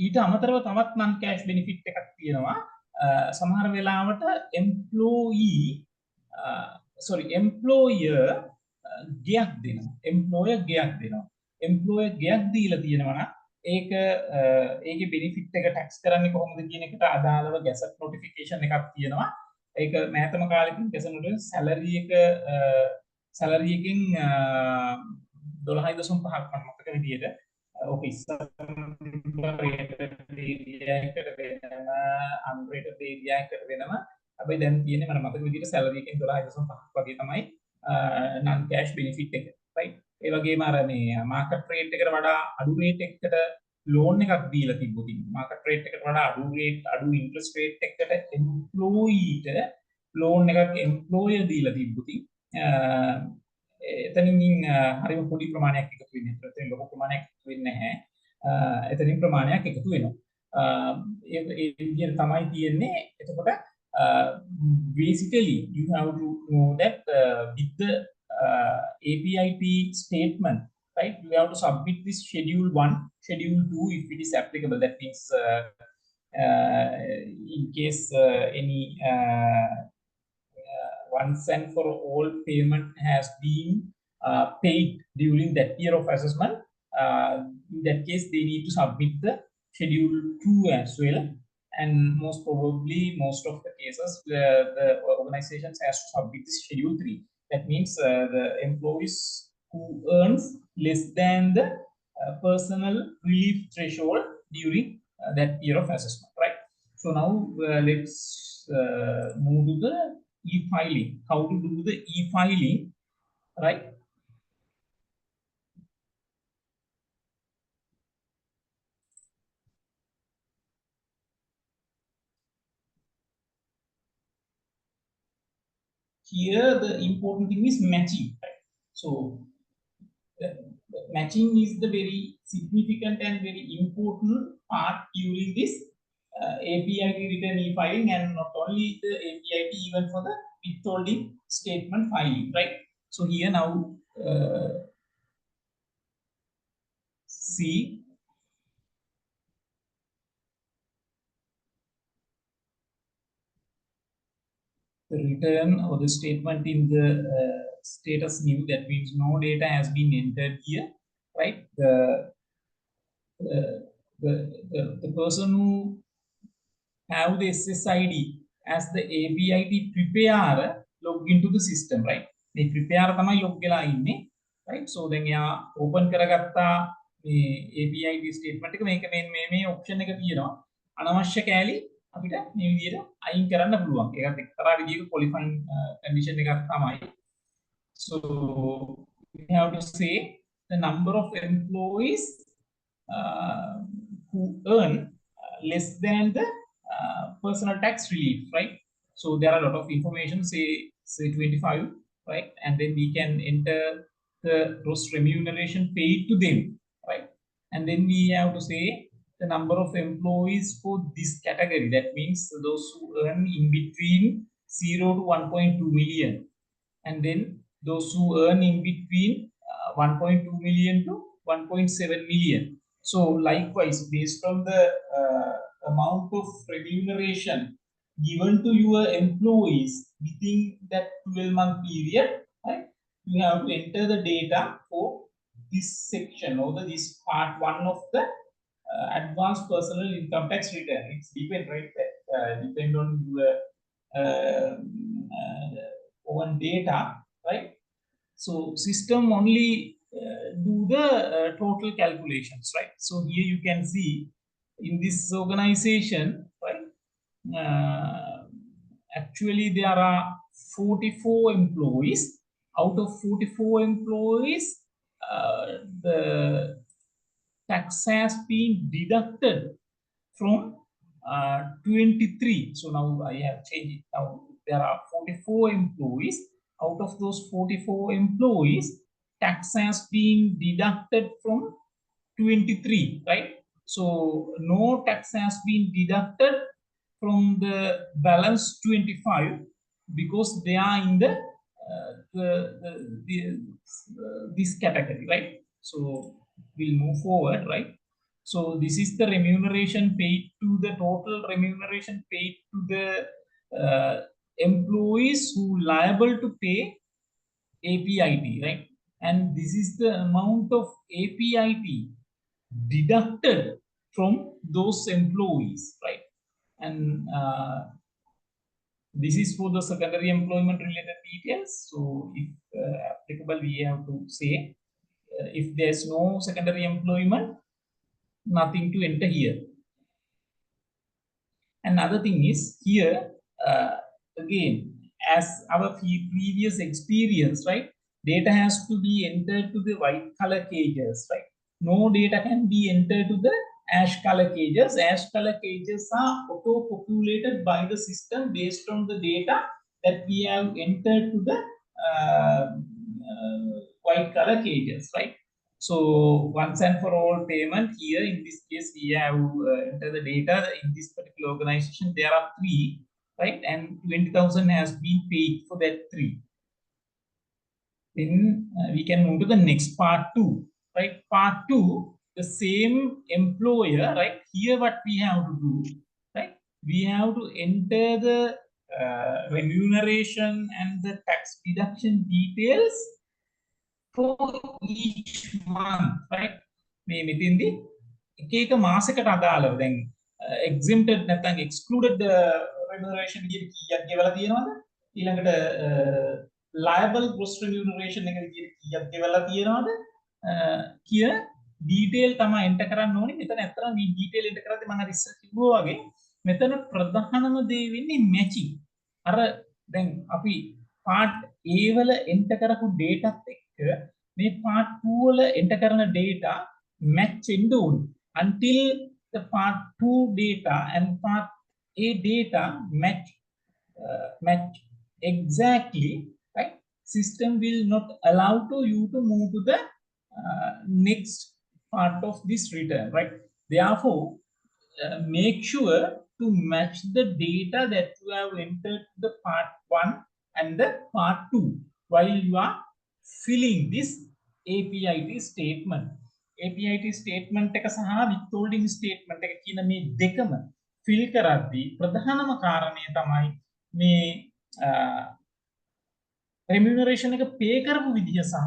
ඊට අමතරව තවත් non cash benefit එකක් තියෙනවා. සමහර වෙලාවට employer ගයක් දෙනවා. employer ගයක් දීලා තියෙනවා නම් ඒක ඒකේ benefit එක tax කරන්නේ කොහොමද කියන එකට අදාළව gazette notification එකක් තියෙනවා. ඒක මෑතම කාලෙකින් gazette salary එකෙන් 12.5ක් මම මතක විදියට okay unrated area එකට වෙනවා. හැබැයි දැන් තියෙන්නේ මම මතක විදියට salary එකෙන් 12.5ක් වගේ තමයි non cash benefit එක. right? ඒ වගේම අර මේ market rate එකට වඩා අඩු rate එකකට loan එකක් දීලා තිබ්බොත් market rate එකට වඩා අඩු interest rate එකකට employee ට loan එකක් employer දීලා තිබ්බොත් එතනින් හරිම පොඩි ප්‍රමාණයක් එකතු වෙන්නේ. එතන ලොකු ප්‍රමාණයක් එකතු වෙන්නේ නැහැ. එතනින් ප්‍රමාණයක් එකතු වෙනවා. ඒ විදිහට තමයි තියෙන්නේ. එතකොට basically you have to know that with the APIT statement, right? You have to submit this schedule 1, schedule 2 if it is applicable. That means in case any once and for all payment has been paid during that year of assessment, in that case they need to submit the schedule 2 as well. And most probably most of the cases the organizations has to submit this schedule 3. That means the employees who earns less than the personal relief threshold during that year of assessment, right? So now let's move to the e-filing. How to do the e-filing, right? Here the important thing is matching, right? So matching is the very significant and very important part during this APIT return e-filing, and not only the APIT, even for the withholding statement filing, right? So here now see the return or the statement in the status new, that means no data has been entered here, right? The person who have the SSID as the APIT preparer log into the system, right? The preparer තමයි log වෙලා ඉන්නේ, right? So then එයා open කරගත්තා මේ APIT statement එක. මේක මේ option එක තියෙනවා. අනවශ්‍ය කෑලි අපිට මේ විදිහට අයින් කරන්න පුළුවන්. ඒකත් එක්තරා විදිහක qualifying condition එකක් තමයි. So we have to say the number of employees who earn less than the personal tax relief, right? So there are a lot of information, say 25, right? And then we can enter the gross remuneration paid to them, right? And then we have to say the number of employees for this category. That means those who earn in between 0 to 1.2 million, and then those who earn in between 1.2 million to 1.7 million. So likewise, based on the amount of remuneration given to your employees within that 12-month period, right? You have to enter the data for this section or this part 1 of the advanced personal income tax return. It's depend, right? Depend on your own data, right? So system only do the total calculations, right? So here you can see in this organization, right? Actually there are 44 employees. Out of 44 employees, the tax has been deducted from 23. So now I have changed it. Now there are 44 employees. Out of those 44 employees, tax has been deducted from 23, right? So no tax has been deducted from the balance 25 because they are in the this category, right? So we'll move forward, right? So this is the remuneration paid to the total remuneration paid to the employees who liable to pay APIT, right? And this is the amount of APIT deducted from those employees, right? And this is for the secondary employment related details. So if applicable, we have to say if there's no secondary employment, nothing to enter here. Another thing is here, again, as our previous experience, right? Data has to be entered to the white color cages, right? No data can be entered to the ash color cages. Ash color cages are auto-populated by the system based on the data that we have entered to the white color cages, right? So once and for all payment here, in this case, we have entered the data in this particular organization. There are 3, right? And 20,000 has been paid for that 3. Then we can move to the next part 2, right? Part 2, the same employer, right? Here what we have to do, right? We have to enter the remuneration and the tax deduction details for each month, right? මේ මෙතින්දී එක එක මාසයකට අදාළව දැන් exempted නැත්නම් excluded remuneration විදිහට කීයක් ගෙවලා තියෙනවද? ඊළඟට liable gross remuneration එක විදිහට කීයක් ගෙවලා තියෙනවද? කිය detail තමයි enter කරන්න ඕනේ. මෙතන ඇත්තටම මේ detail enter කරද්දී මම අර ඉස්සර කිව්වා වගේ මෙතන ප්‍රධානම දේ වෙන්නේ matching. අර දැන් අපි part A වල enter කරපු data එකත් එක්ක මේ part 2 වල enter කරන data match වෙන්න ඕනේ. Until the part 2 data and part A data match exactly, right? System will not allow to you to move to the next part of this return, right? Therefore, make sure to match the data that you have entered to the part 1 and the part 2 while you are filling this APIT statement. APIT statement එක සහ withholding statement එක කියන මේ දෙකම fill කරද්දී ප්‍රධානම කාරණය තමයි මේ remuneration එක pay කරපු විදිය සහ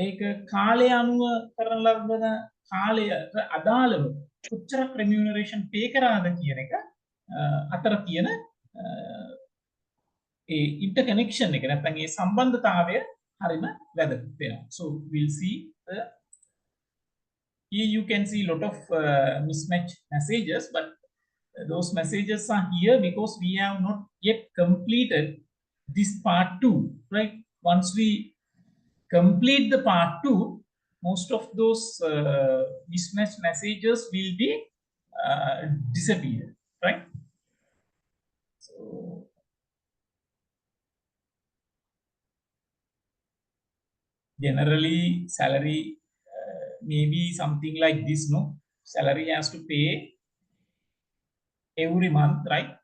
ඒක කාලය අනුව කරන ලබන කාලයට අදාළව කොච්චරක් remuneration pay කරාද කියන එක අතර තියෙන ඒ interconnection එක නැත්නම් ඒ සම්බන්ධතාවය හරිම වැදගත් වෙනවා. So we'll see here you can see a lot of mismatch messages, but those messages are here because we have not yet completed this part 2, right? Once we complete the part 2, most of those mismatch messages will be disappear, right? So generally salary may be something like this, no? Salary has to pay every month, right?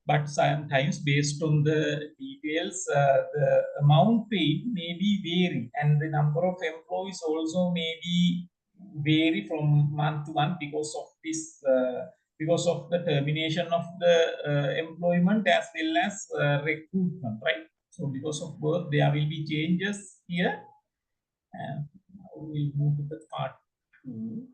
But sometimes based on the details, the amount paid may be vary, and the number of employees also may be vary from month to month because of this, because of the termination of the employment as well as recruitment, right? So because of both, there will be changes here. And we'll move to the part 2.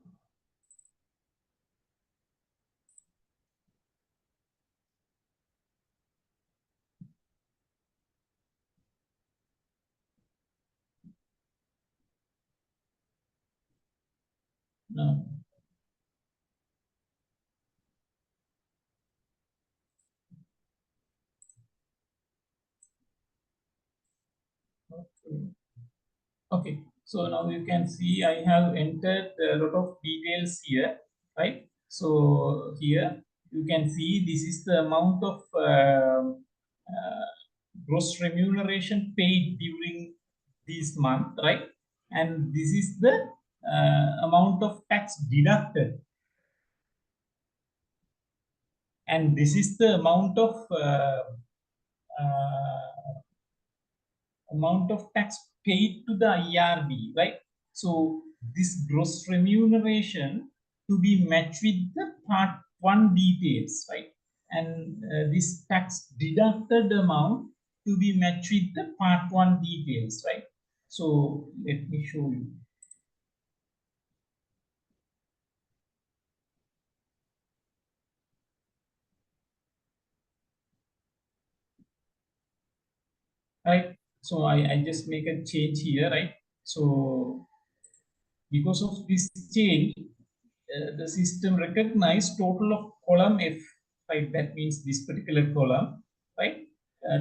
No. Okay, so now you can see I have entered a lot of details here, right? So here you can see this is the amount of gross remuneration paid during this month, right? And this is the amount of tax deducted. And this is the amount of tax paid to the IRB, right? So this gross remuneration to be matched with the part 1 details, right? And this tax deducted amount to be matched with the part 1 details, right? So let me show you. Right? So I just make a change here, right? So because of this change, the system recognize total of column F, right? That means this particular column, right?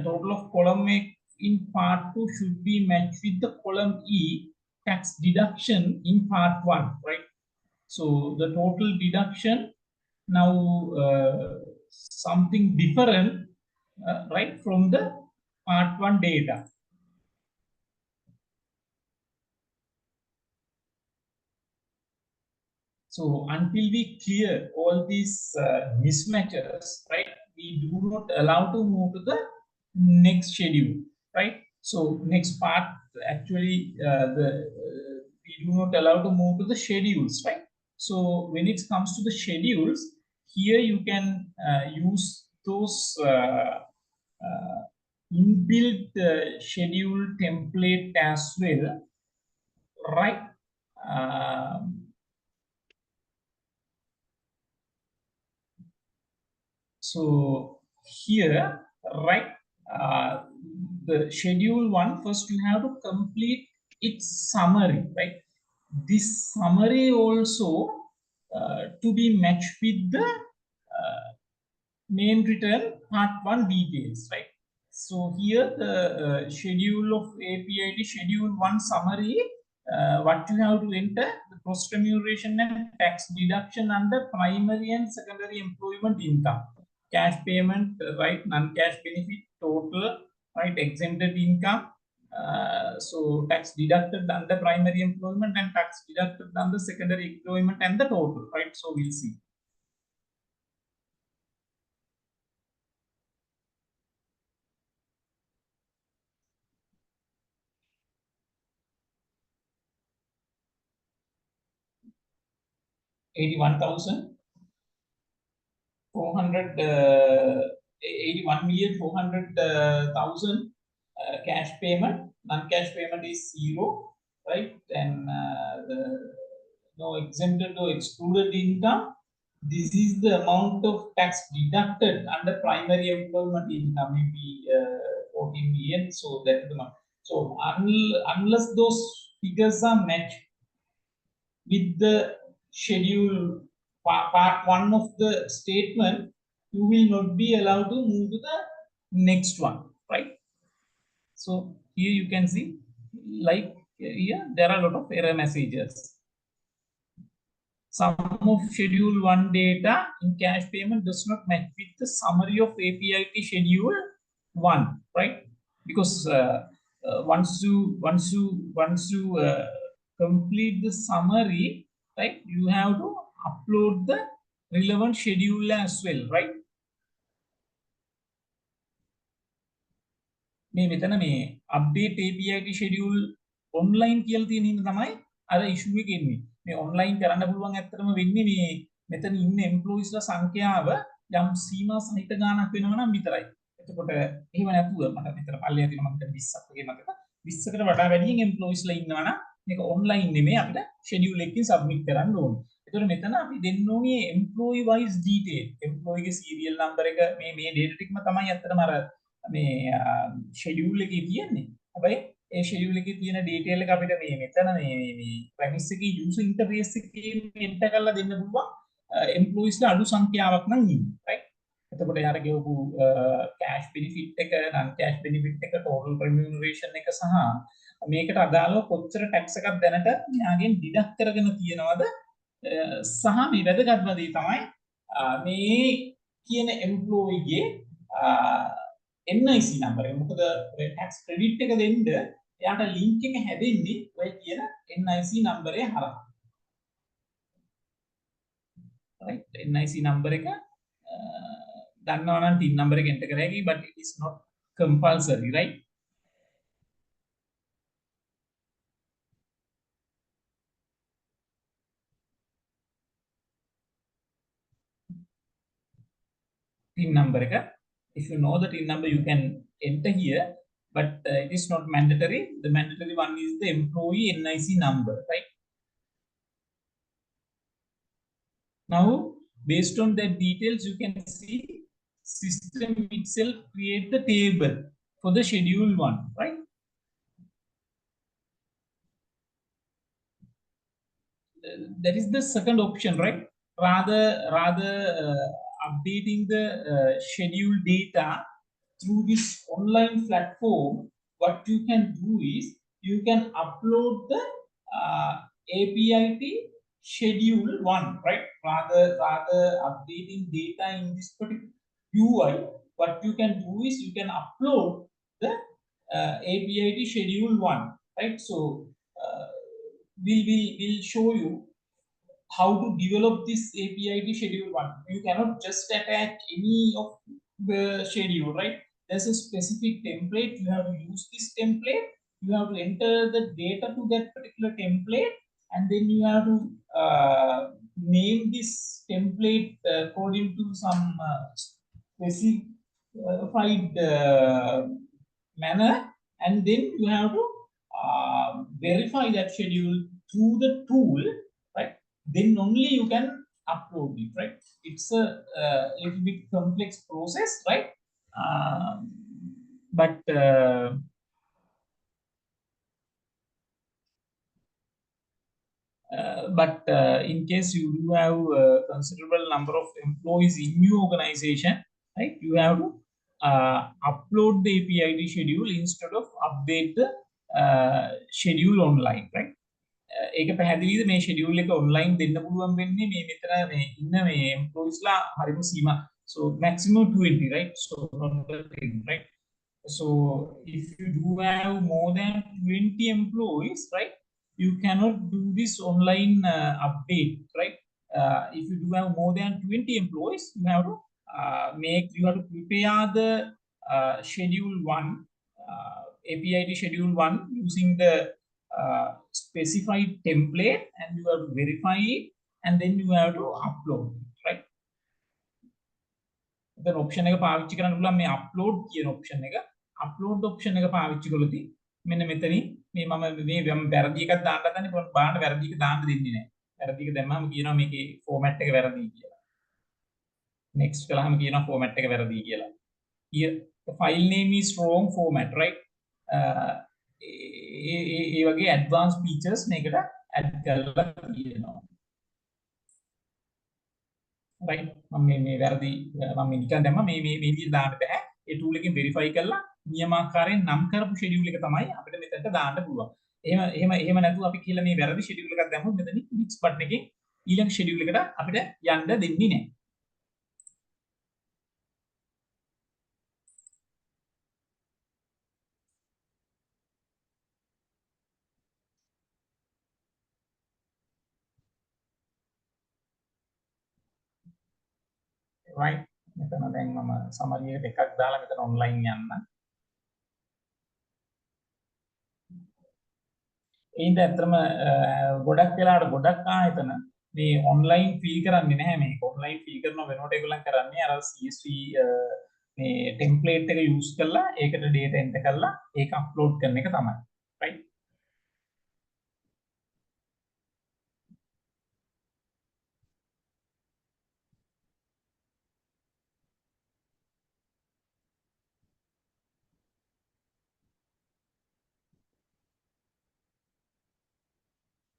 Total of column F in part 2 should be matched with the column E, tax deduction in part 1, right? So the total deduction now something different, right, from the part 1 data. So until we clear all these mismatches, right, we do not allow to move to the next schedule, right? So next part actually we do not allow to move to the schedules, right? So when it comes to the schedules, here you can use those inbuilt schedule template as well, right? So here, right, the schedule 1, first you have to complete its summary, right? this summary also to be matched with the main return part 1 details, right? So here the schedule of APIT schedule 1 summary, what you have to enter, the cross remuneration and tax deduction under primary and secondary employment income, cash payment, right, non-cash benefit, total, right, exempted income, so tax deducted under primary employment and tax deducted under secondary employment and the total, right? So we'll see. $81,400, 81,400,000 cash payment. Non-cash payment is 0, right? And no exempted or excluded income. This is the amount of tax deducted under primary employment income, maybe 14 million. So that's the amount. So unless those figures are matched with the schedule part 1 of the statement, you will not be allowed to move to the next one, right? So here you can see, like here, there are a lot of error messages. Sum of schedule 1 data in cash payment does not match with the summary of APIT schedule 1, right? Because once you complete the summary, right, you have to upload the relevant schedule as well, right? මේ මෙතන මේ update APIT schedule online කියලා තියෙන හින්දා තමයි අර issue එක එන්නේ. මේ online කරන්න පුළුවන් ඇත්තටම වෙන්නේ මේ මෙතන ඉන්න employees ලා සංඛ්‍යාව යම් සීමා සහිත ගාණක් වෙනවා නම් විතරයි. එතකොට එහෙම නැතුව මට මෙතන පල්ලෙහා තියෙන මම 20ක් වගේ මතක 20කට වඩා වැඩියෙන් employees ලා ඉන්නවා නම් මේක online නෙමෙයි අපිට schedule එකකින් submit කරන්න ඕනේ. එතකොට මෙතන අපි දෙන්න ඕනේ employee wise detail. employee ගේ serial number එක මේ data ටිකම තමයි ඇත්තටම අර මේ schedule එකේ තියෙන්නේ. හැබැයි ඒ schedule එකේ තියෙන detail එක අපිට මේ මෙතන මේ premise එකේ user interface එකේ enter කරලා දෙන්න පුළුවන් employees ලා අඩු සංඛ්‍යාවක් නම් ඉන්නේ, right? එතකොට යාර ගෙවපු cash benefit එක, non cash benefit එක, total remuneration එක සහ මේකට අදාළව කොච්චර tax එකක් දැනට යාගෙන් deduct කරගෙන තියෙනවද සහ මේ වැදගත්ම දේ තමයි මේ කියන employee ගේ NIC number එක. මොකද tax credit එක දෙන්න එයාට link එක හැදෙන්නේ ඔය කියන NIC number එක හරහා. right, NIC number එක දන්නවා නම් TIN number එක enter කරගයි, but it is not compulsory, right? TIN number එක, if you know the TIN number you can enter here, but it is not mandatory. The mandatory one is the employee NIC number, right? Now based on that details you can see system itself create the table for the schedule 1, right? That is the second option, right? Rather updating the schedule data through this online platform, what you can do is you can upload the APIT schedule 1, right? Rather updating data in this particular UI, what you can do is you can upload the APIT schedule 1, right? So we'll show you how to develop this APIT schedule 1. You cannot just attach any of the schedule, right? There's a specific template. You have to use this template. You have to enter the data to that particular template, and then you have to name this template according to some specified manner, and then you have to verify that schedule through the tool, right? Then only you can upload it, right? It's a little bit complex process, right? But But in case you do have a considerable number of employees in your organization, right, you have to upload the APID schedule instead of update the schedule online, right? ඒක පැහැදිලිද මේ schedule එක online දෙන්න පුළුවන් වෙන්නේ මේ මෙතන මේ ඉන්න මේ employees ලා හරිම සීමා, so maximum 20, right? So not the thing, right? So if you do have more than 20 employees, right, you cannot do this online update, right? If you do have more than 20 employees, you have to prepare the schedule 1, APID schedule 1 using the specified template, and you have to verify it, and then you have to upload it, right? then option එක පාවිච්චි කරන්න පුළුවන් මේ upload කියන option එක. upload option එක පාවිච්චි කළොත් මෙන්න මෙතනින් මේ මම වැරදි එකක් දාන්න හදන්නේ, පොඩ්ඩක් බලන්න වැරදි එක දාන්න දෙන්නේ නැහැ. වැරදි එක දැම්මම කියනවා මේකේ format එක වැරදි කියලා. next කළාම කියනවා format එක වැරදි කියලා. Here the file name is wrong format, right? ඒ වගේ advanced features මේකට add කරලා තියෙනවා. right? මම මේ වැරදි මම නිකන් දැම්මා මේ විදිහට දාන්න බෑ. ඒ tool එකෙන් verify කරලා නියමාකාරයෙන් නම් කරපු schedule එක තමයි අපිට මෙතනට දාන්න පුළුවන්. එහෙම නැතුව අපි කියලා මේ වැරදි schedule එකක් දැම්මොත් මෙතන next button එකෙන් ඊළඟ schedule එකට අපිට යන්න දෙන්නේ නැහැ. right? මෙතන දැන් මම summary එකට එකක් දාලා මෙතන online යන්න. ඒින්ද ඇත්තම ගොඩක් වෙලාවට ගොඩක් ආයතන මේ online fill කරන්නේ නැහැ. මේක online fill කරන වෙනකොට ඒගොල්ලන් කරන්නේ අර CSV මේ template එක use කරලා ඒකට data enter කරලා ඒක upload කරන එක තමයි. right?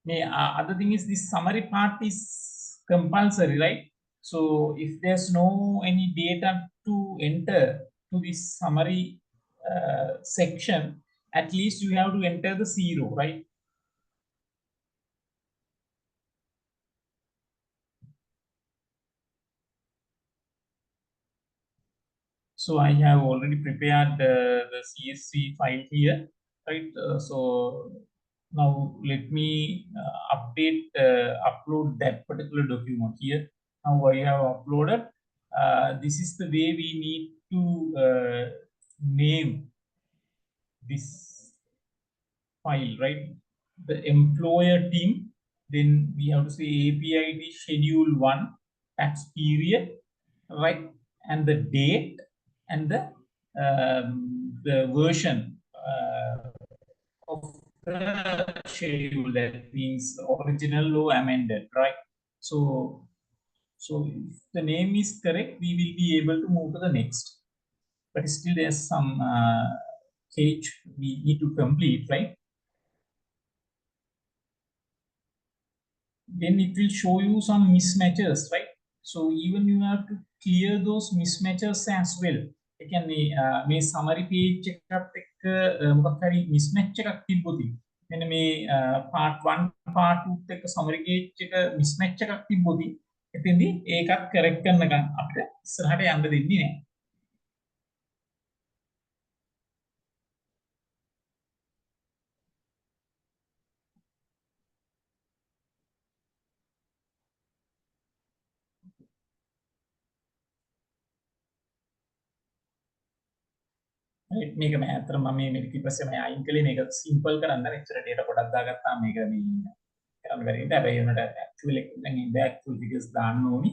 The other thing is this summary part is compulsory, right? So if there's no any data to enter to this summary section, at least you have to enter the 0, right? So I have already prepared the CSV file here, right? So now let me upload that particular document here. Now I have uploaded. This is the way we need to name this file, right? The employer team. Then we have to say APID schedule 1 tax period, right? And the date and the version of the schedule, that means original or amended, right? So if the name is correct, we will be able to move to the next. But still there's some page we need to complete, right? Then it will show you some mismatches, right? So even you have to clear those mismatches as well. ඒ කියන්නේ මේ summary page එකත් එක්ක මොකක් හරි mismatch එකක් තිබ්බොත් මෙන්න මේ part 1 part 2 ත් එක්ක summary page එක mismatch එකක් තිබ්බොත් එතෙන්දී ඒකත් correct කරනකම් අපිට ඉස්සරහට යන්න දෙන්නේ නැහැ. මේක මම ඇත්තටම මම මේ ඊට පස්සේ මම අයින් කළේ මේක සිම්පල් කරන්න එච්චර data ගොඩක් දාගත්තාම මේක මේ කරන්න බැරි නේද? හැබැයි උනට actual දැන් ඉඳ actual figures දාන්න ඕනි.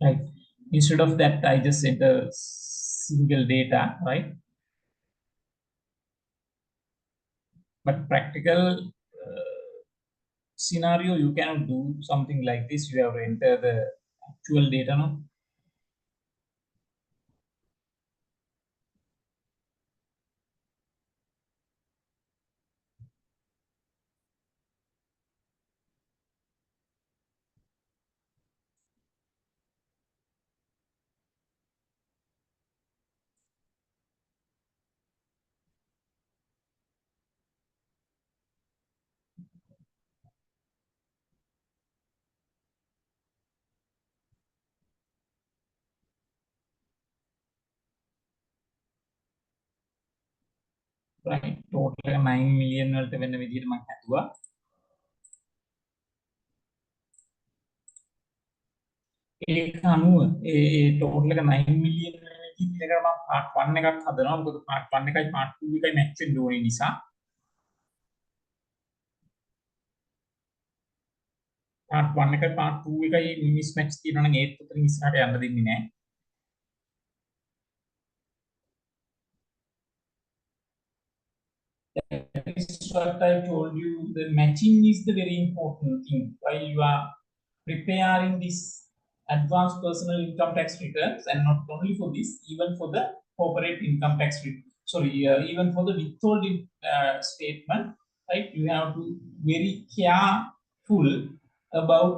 right. Instead of that, I just enter single data, right? But practical scenario, you cannot do something like this. You have to enter the actual data, no? Right. Total 9 million වලට වෙන විදිහට මම හදුවා. ඒක අනුව ඒ total එක 9 million වෙන විදිහට මම part 1 එකක් හදනවා. මොකද part 1 එකයි part 2 එකයි match වෙන්න ඕනේ නිසා. part 1 එකයි part 2 එකයි mismatch තියෙනවා නම් ඒත් උතන ඉස්සරහට යන්න දෙන්නේ නැහැ. That is what I told you. The matching is the very important thing while you are preparing this advanced personal income tax returns, and not only for this, even for the corporate income tax return. Sorry, even for the withholding statement, right? You have to very careful about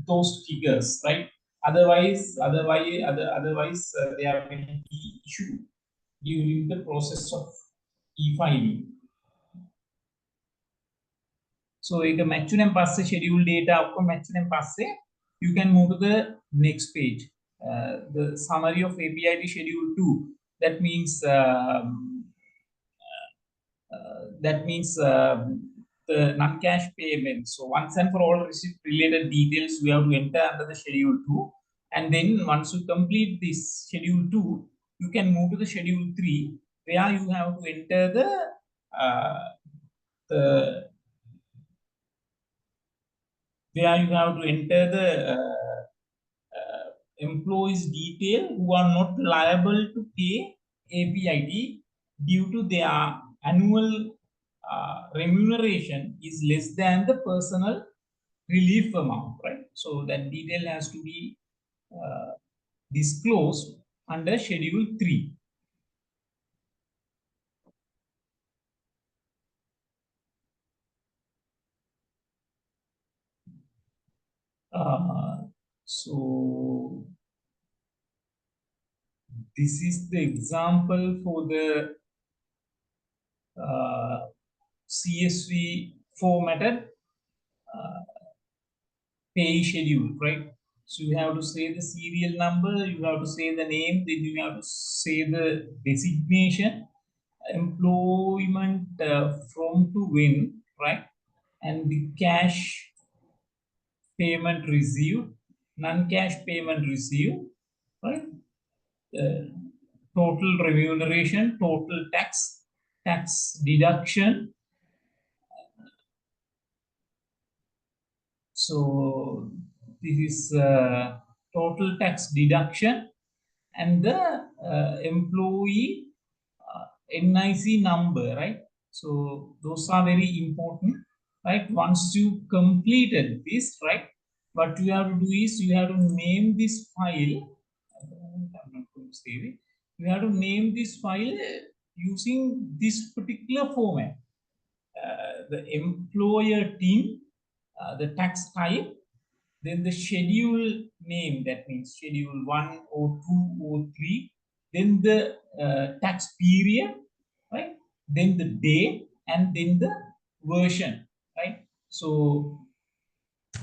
those figures, right? Otherwise, there will be issue during the process of e-filing. So, if you match them passe schedule data, match them passe, you can move to the next page. The summary of APIT schedule 2. That means the non-cash payments. So once and for all receipt related details we have to enter under the schedule 2, and then once you complete this schedule 2, you can move to the schedule 3, where you have to enter the employees detail who are not liable to pay APIT due to their annual remuneration is less than the personal relief amount, right? So that detail has to be disclosed under schedule 3. So this is the example for the CSV formatted pay schedule, right? So you have to say the serial number, you have to say the name, then you have to say the designation, employment from to when, right? And the cash payment received, non-cash payment received, right? Total remuneration, total tax deduction. So this is total tax deduction and the employee NIC number, right? So those are very important, right? Once you completed this, right, what you have to do is you have to name this file. I'm not going to save it. You have to name this file using this particular format. The employer team, the tax type, then the schedule name, that means schedule 1 or 2 or 3, then the tax period, right? Then the date, and then the version, right? So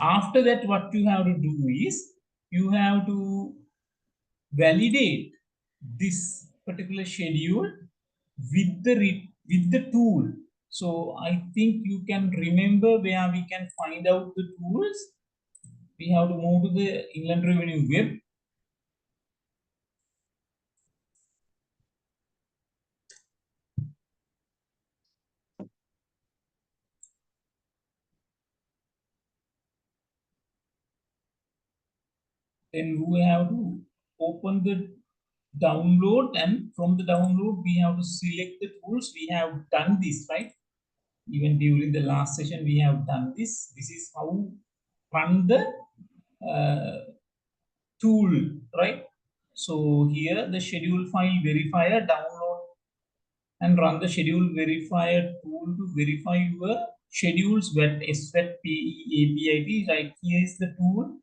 after that, what you have to do is you have to validate this particular schedule with the tool. So I think you can remember where we can find out the tools. We have to move to the Inland Revenue web. then we have to open the download, and from the download we have to select the tools. We have done this, right? Even during the last session we have done this. This is how run the tool, right? So here the schedule file verifier, download and run the schedule verifier tool to verify your schedules with SWET API. Right, here is the tool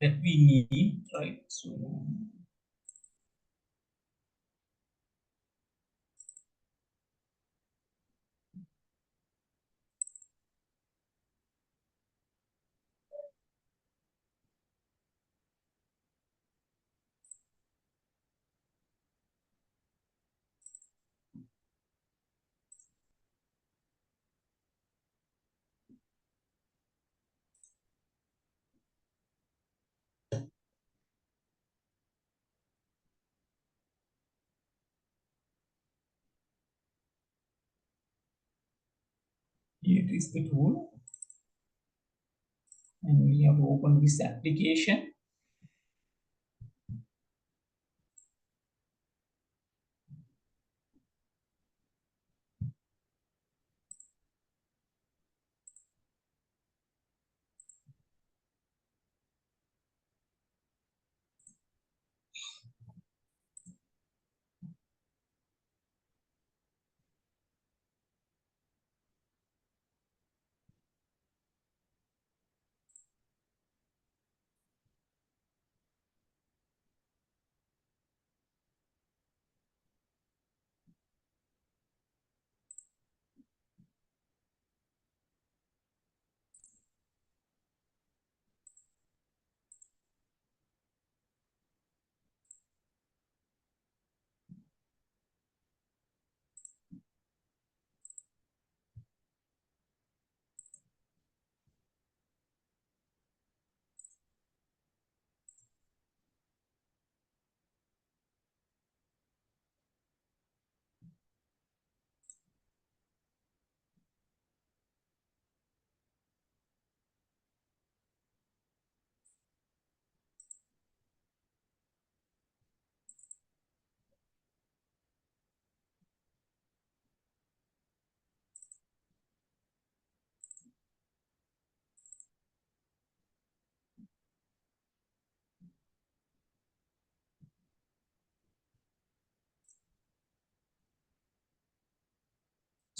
that we need, right? So here is the tool, and we have to open this application.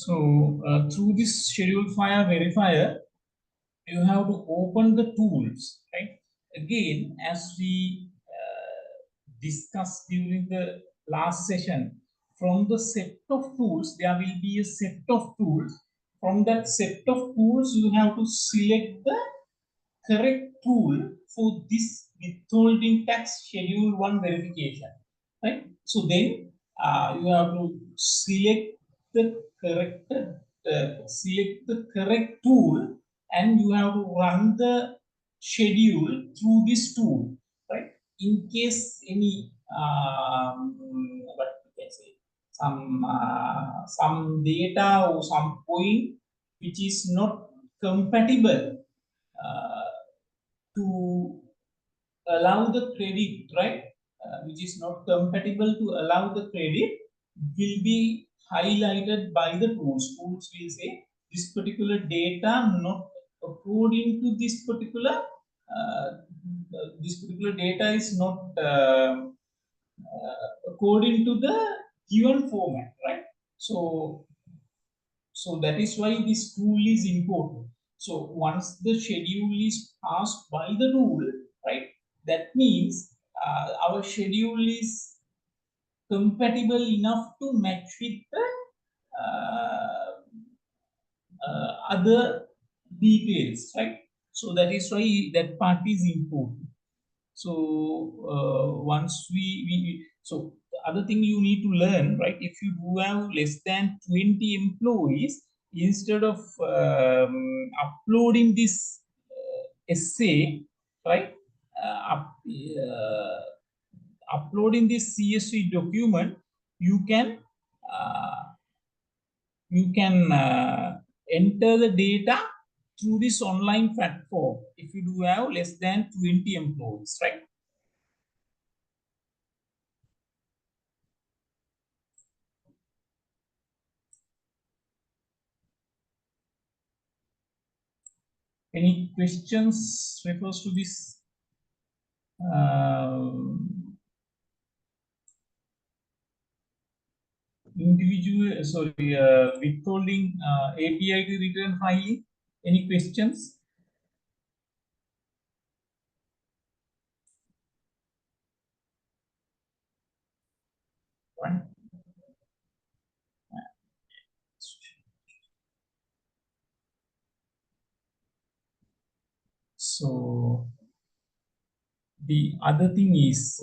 So through this schedule file verifier, you have to open the tools, right? Again, as we discussed during the last session, from the set of tools, there will be a set of tools. From that set of tools, you have to select the correct tool for this withholding tax schedule 1 verification, right? So then you have to select the correct tool, and you have to run the schedule through this tool, right? In case any what you can say, some data or some point which is not compatible to allow the credit, right? Which is not compatible to allow the credit, will be highlighted by the tools. Tools will say this particular data not according to this particular data is not according to the given format, right? So that is why this tool is important. So once the schedule is passed by the tool, right, that means our schedule is compatible enough to match with the other details, right? So that is why that part is important. So once so the other thing you need to learn, right? If you do have less than 20 employees, instead of uploading this essay, right? Uploading this CSV document, you can enter the data through this online platform if you do have less than 20 employees, right? Any questions refers to this individual, sorry, withholding API to return filing? Any questions? Right. So the other thing is,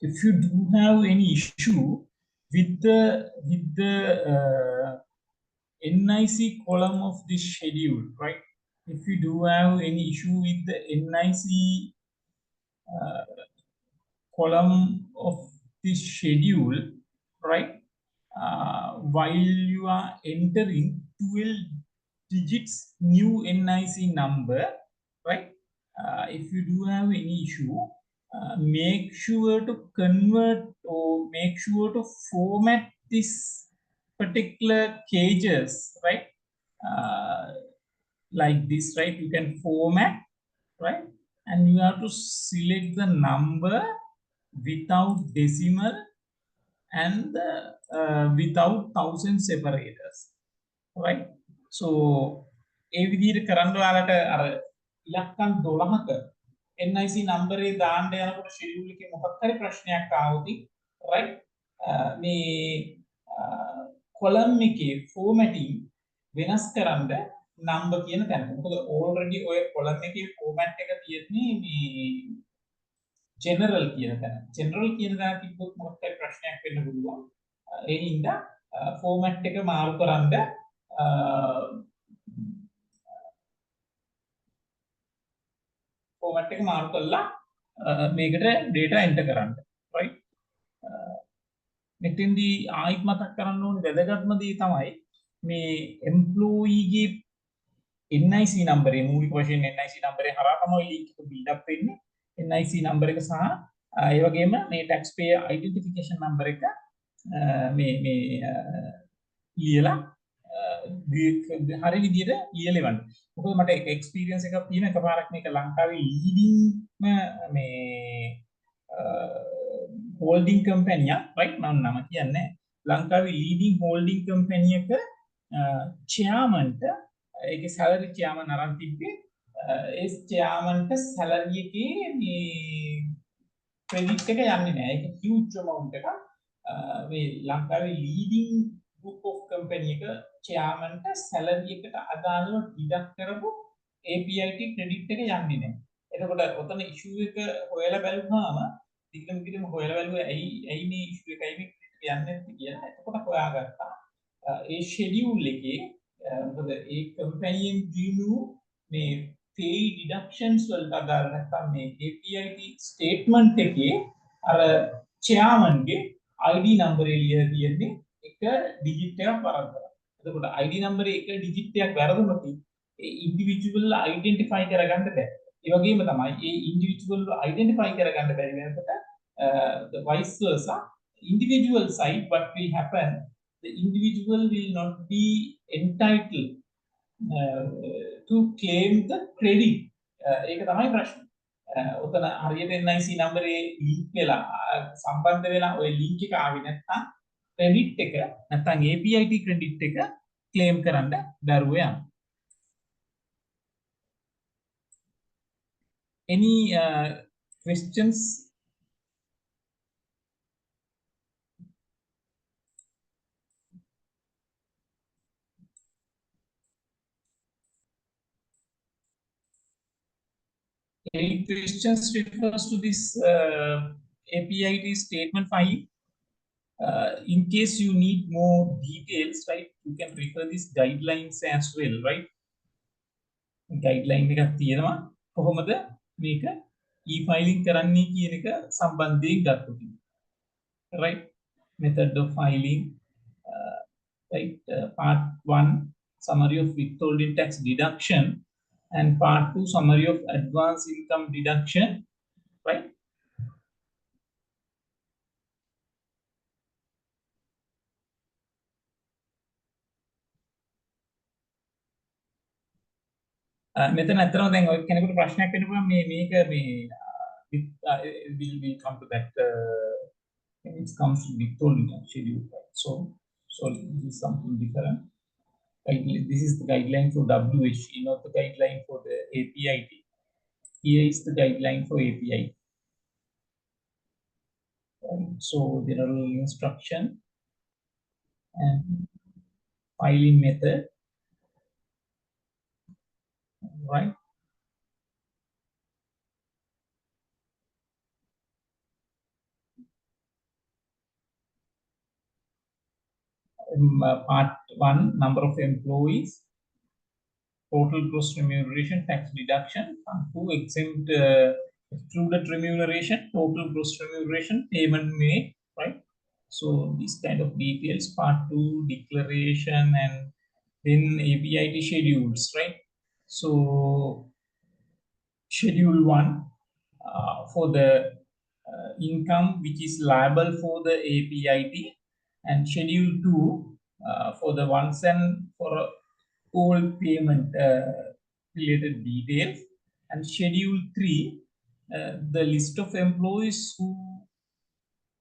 if you do have any issue with the NIC column of this schedule, right? If you do have any issue with the NIC column of this schedule, right? While you are entering 12 digits new NIC number, right? If you do have any issue, make sure to convert or make sure to format this particular cages, right? Like this, right? You can format, right? And you have to select the number without decimal and without thousand separators, right? So ඒ විදිහට කරන්න ඔයාලට අර ඉලක්කම් 12ක NIC number එක දාන්න යනකොට schedule එකේ මොකක් හරි ප්‍රශ්නයක් ආවොත් right මේ column එකේ formatting වෙනස් කරන්න number කියන තැන. මොකද already ඔය column එකේ format එක තියෙන්නේ මේ general කියන තැන. general කියන තැන තිබ්බොත් මොකක් හරි ප්‍රශ්නයක් වෙන්න පුළුවන්. ඒ හින්දා format එක මාරු කරන්න format එක මාරු කරලා මේකට data enter කරන්න. right? මෙතෙන්දී ආයිත් මතක් කරන්න ඕනේ වැදගත්ම දේ තමයි මේ employee ගේ NIC number එක මූලික වශයෙන් NIC number එක හරහා තමයි link එක build up වෙන්නේ. NIC number එක සහ ඒ වගේම මේ taxpayer identification number එක මේ ලියලා හරි විදිහට ලියලෙවන්න. මොකද මට එක්ස්පීරියන්ස් එකක් තියෙන එකපාරක් මේක ලංකාවේ ලීඩින්ග්ම මේ holding company එක right මම නම කියන්නේ ලංකාවේ leading holding company එක chairmanට ඒකේ salary chairman අරන් තිබ්බේ ඒ chairmanට salary එකේ මේ credit එක යන්නේ නැහැ. ඒක huge amount එකක්. මේ ලංකාවේ leading group of company එක chairmanට salary එකට අදාළව deduct කරපු APIT credit එක යන්නේ නැහැ. එතකොට ඔතන issue එක හොයලා බැලුවාම දිගටම හොයලා බැලුවා ඇයි මේ issue එකයි මේ credit එක යන්නේ නැති කියලා. එතකොට හොයාගත්තා. ඒ schedule එකේ මොකද ඒ company එකෙන් දීනු මේ pay deductions වලට අදාළ නැත්නම් මේ APIT statement එකේ අර chairman ගේ ID number එක ලියලා තියෙන්නේ එක digit එකක් වරද්දලා. එතකොට ID number එක digit එකක් වැරදුනොත් ඒ individual identify කරගන්න බෑ. ඒ වගේම තමයි ඒ individual identify කරගන්න බැරි වෙනකොට the vice versa individual side what will happen, the individual will not be entitled to claim the credit. ඒක තමයි ප්‍රශ්නේ. ඔතන හරියට NIC number එක link වෙලා සම්බන්ධ වෙලා ওই link එක ආවේ නැත්නම් credit එක නැත්නම් APIT credit එක claim කරන්න බැරුව යනවා. Any questions? Any questions refers to this APIT statement file? In case you need more details, right, you can refer these guidelines as well, right? Guideline එකක් තියෙනවා කොහොමද මේක e-filing කරන්නේ කියන එක සම්බන්ධයෙන් ගත්තොත්. Right? Method of filing, right? Part 1 summary of withholding tax deduction and part 2 summary of advance income deduction, right? මෙතන ඇත්තටම දැන් ඔය කෙනෙකුට ප්‍රශ්නයක් වෙන්න පුළුවන් මේක we come to that when it comes to withholding schedule, right? So this is something different. This is the guideline for WHE, not the guideline for the APIT. Here is the guideline for API. So general instruction and filing method, right? Part 1, number of employees, total gross remuneration, tax deduction. Part 2, exempt excluded remuneration, total gross remuneration, payment made, right? So this kind of details. Part 2, declaration, and then APIT schedules, right? So schedule 1 for the income which is liable for the APIT, and schedule 2 for the ones and for all payment related details, and schedule 3 the list of employees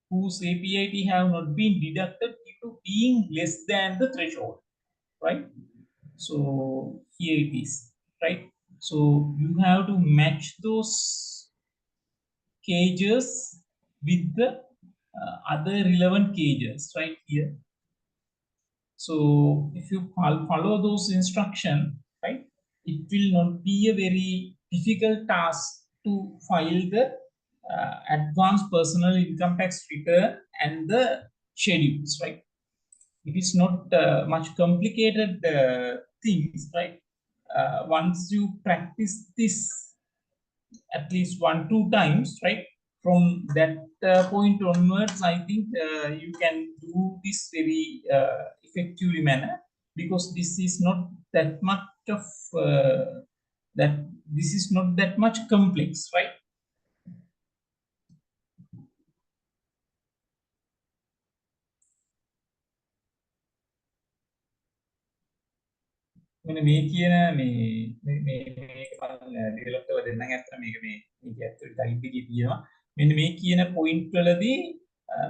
whose APIT have not been deducted due to being less than the threshold, right? So here it is, right? So you have to match those cages with the other relevant cages right here. So if you follow those instructions, right, it will not be a very difficult task to file the advanced personal income tax return and the schedules, right? It is not much complicated things, right? Once you practice this at least 1-2 times, right, from that point onwards, I think you can do this very effectively manner, because this is not that much of that this is not that much complex, right? මෙන්න මේ කියන මේක develop කරලා දෙන්නම්. ඇත්තට මේක මේක ඇත්තට ගයිඩ් එකේ තියෙනවා. මෙන්න මේ කියන පොයින්ට් වලදී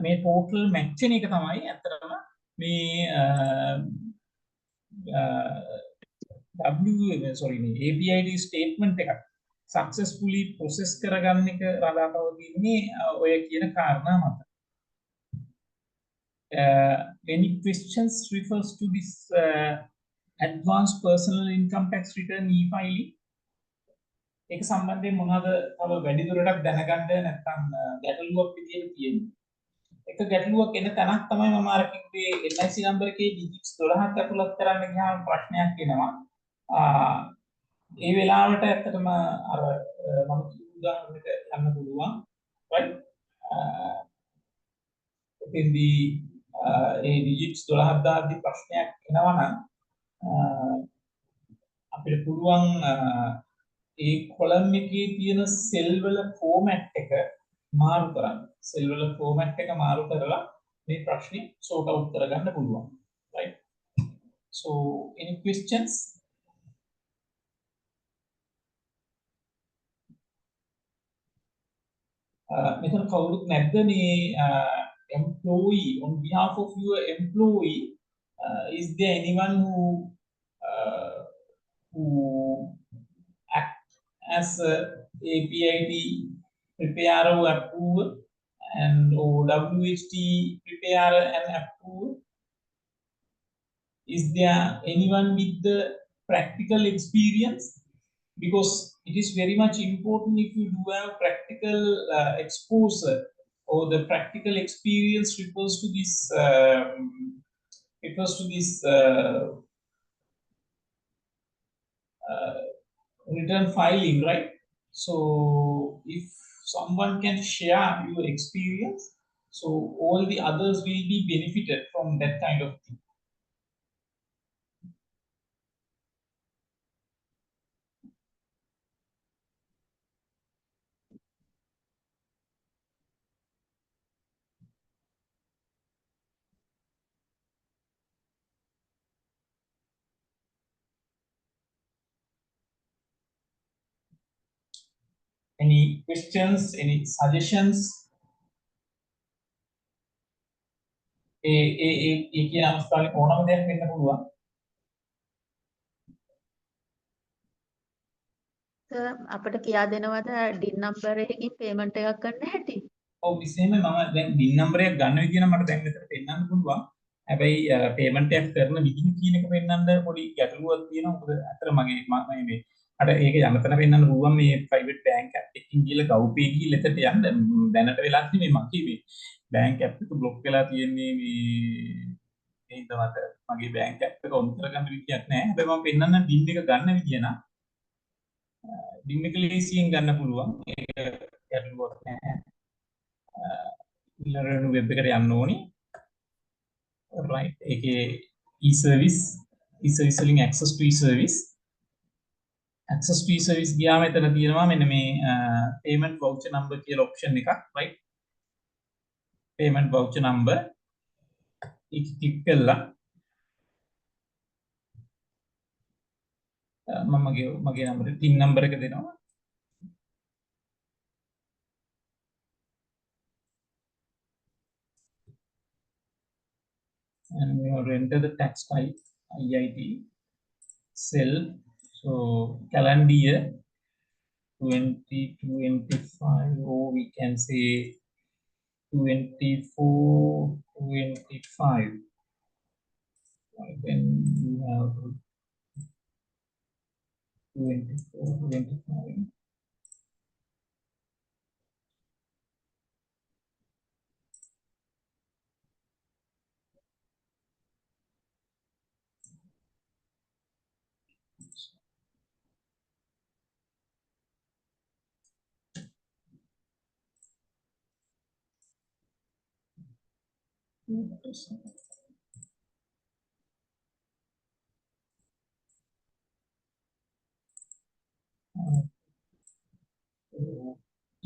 මේ ටෝටල් මැච් වෙන එක තමයි ඇත්තටම මේ APID statement එකක් successfully process කරගන්න එක රඳා පවතින්නේ ඔය කියන කාරණා මත. Any questions refers to this advanced personal income tax return e-filing? ඒක සම්බන්ධයෙන් මොනවද තව වැඩි දුරටත් දැනගන්න නැත්නම් ගැටලුවක් විදියට තියෙන්නේ? එක ගැටලුවක් එන තැනක් තමයි මම අර කිව්වේ NIC නම්බර් එකේ ඩිජිට්ස් 12ක් ඇතුළත් කරන්න ගියාම ප්‍රශ්නයක් එනවා. ඒ වෙලාවට ඇත්තටම අර මම උදාහරණයකට ගන්න පුළුවන්, right? එතෙන්දී ඒ ඩිජිට්ස් 12ක් දාද්දි ප්‍රශ්නයක් එනවා නම් අපිට පුළුවන් ඒ කොලම් එකේ තියෙන සෙල් වල ෆෝමැට් එක මාරු කරන්න. සෙල් වල ෆෝමැට් එක මාරු කරලා මේ ප්‍රශ්නේ sort out කරගන්න පුළුවන්, right? So any questions? මෙතන කවුරුත් නැද්ද මේ employee, on behalf of your employee, is there anyone who act as a APID preparer or approver, and or WHT preparer and approver? Is there anyone with the practical experience? Because it is very much important if you do have practical exposure, or the practical experience refers to this return filing, right? So if someone can share your experience, so all the others will be benefited from that kind of thing. Any questions, any suggestions? ඒ කියන අවස්ථාවේ ඕනම දෙයක් වෙන්න පුළුවන්. අපිට කියා දෙනවද ඩින් number එකකින් පේමන්ට් එකක් කරන්න හැටි? ඔව් විශේෂයෙන්ම මම දැන් DIN නම්බර් එකක් ගන්න විදිහ නම් මට දැන් මෙතන පෙන්නන්න පුළුවන්. හැබැයි පේමන්ට් එකක් කරන විදිහ කියන එක පෙන්නන්න පොඩි ගැටලුවක් තියෙනවා. මොකද අතර මගේ මේ අර ඒක යනතන පෙන්නන්න පුළුවන් මේ ප්‍රයිවට් බැංක් ඇප් එකකින් ගිහලා GovPay ගිහලා එතට යන්න දැනට වෙලා තියෙන්නේ මම කිව්වේ. බැංක් ඇප් එක බ්ලොක් වෙලා තියෙන්නේ මේ හින්දා මගේ බැංක් ඇප් එක ඔන් කරගන්න විදියක් නැහැ. හැබැයි මම පෙන්නන්න DIN එක ගන්න විදිය නම් DIN එක ලේසියෙන් ගන්න පුළුවන්. ඒක ගැටලුවක් නැහැ. ඉලරණු වෙබ් එකට යන්න ඕනේ. right ඒකේ e-service වලින් access to e-service ගියාම එතන තියෙනවා මෙන්න මේ payment voucher number කියලා option එකක් right payment voucher number ඒක click කළා මම මගේ නම්බරේ PIN number එක දෙනවා and we have to enter the tax type IIT cell so calendar year 2025 or we can say 24-25 then we have 24-25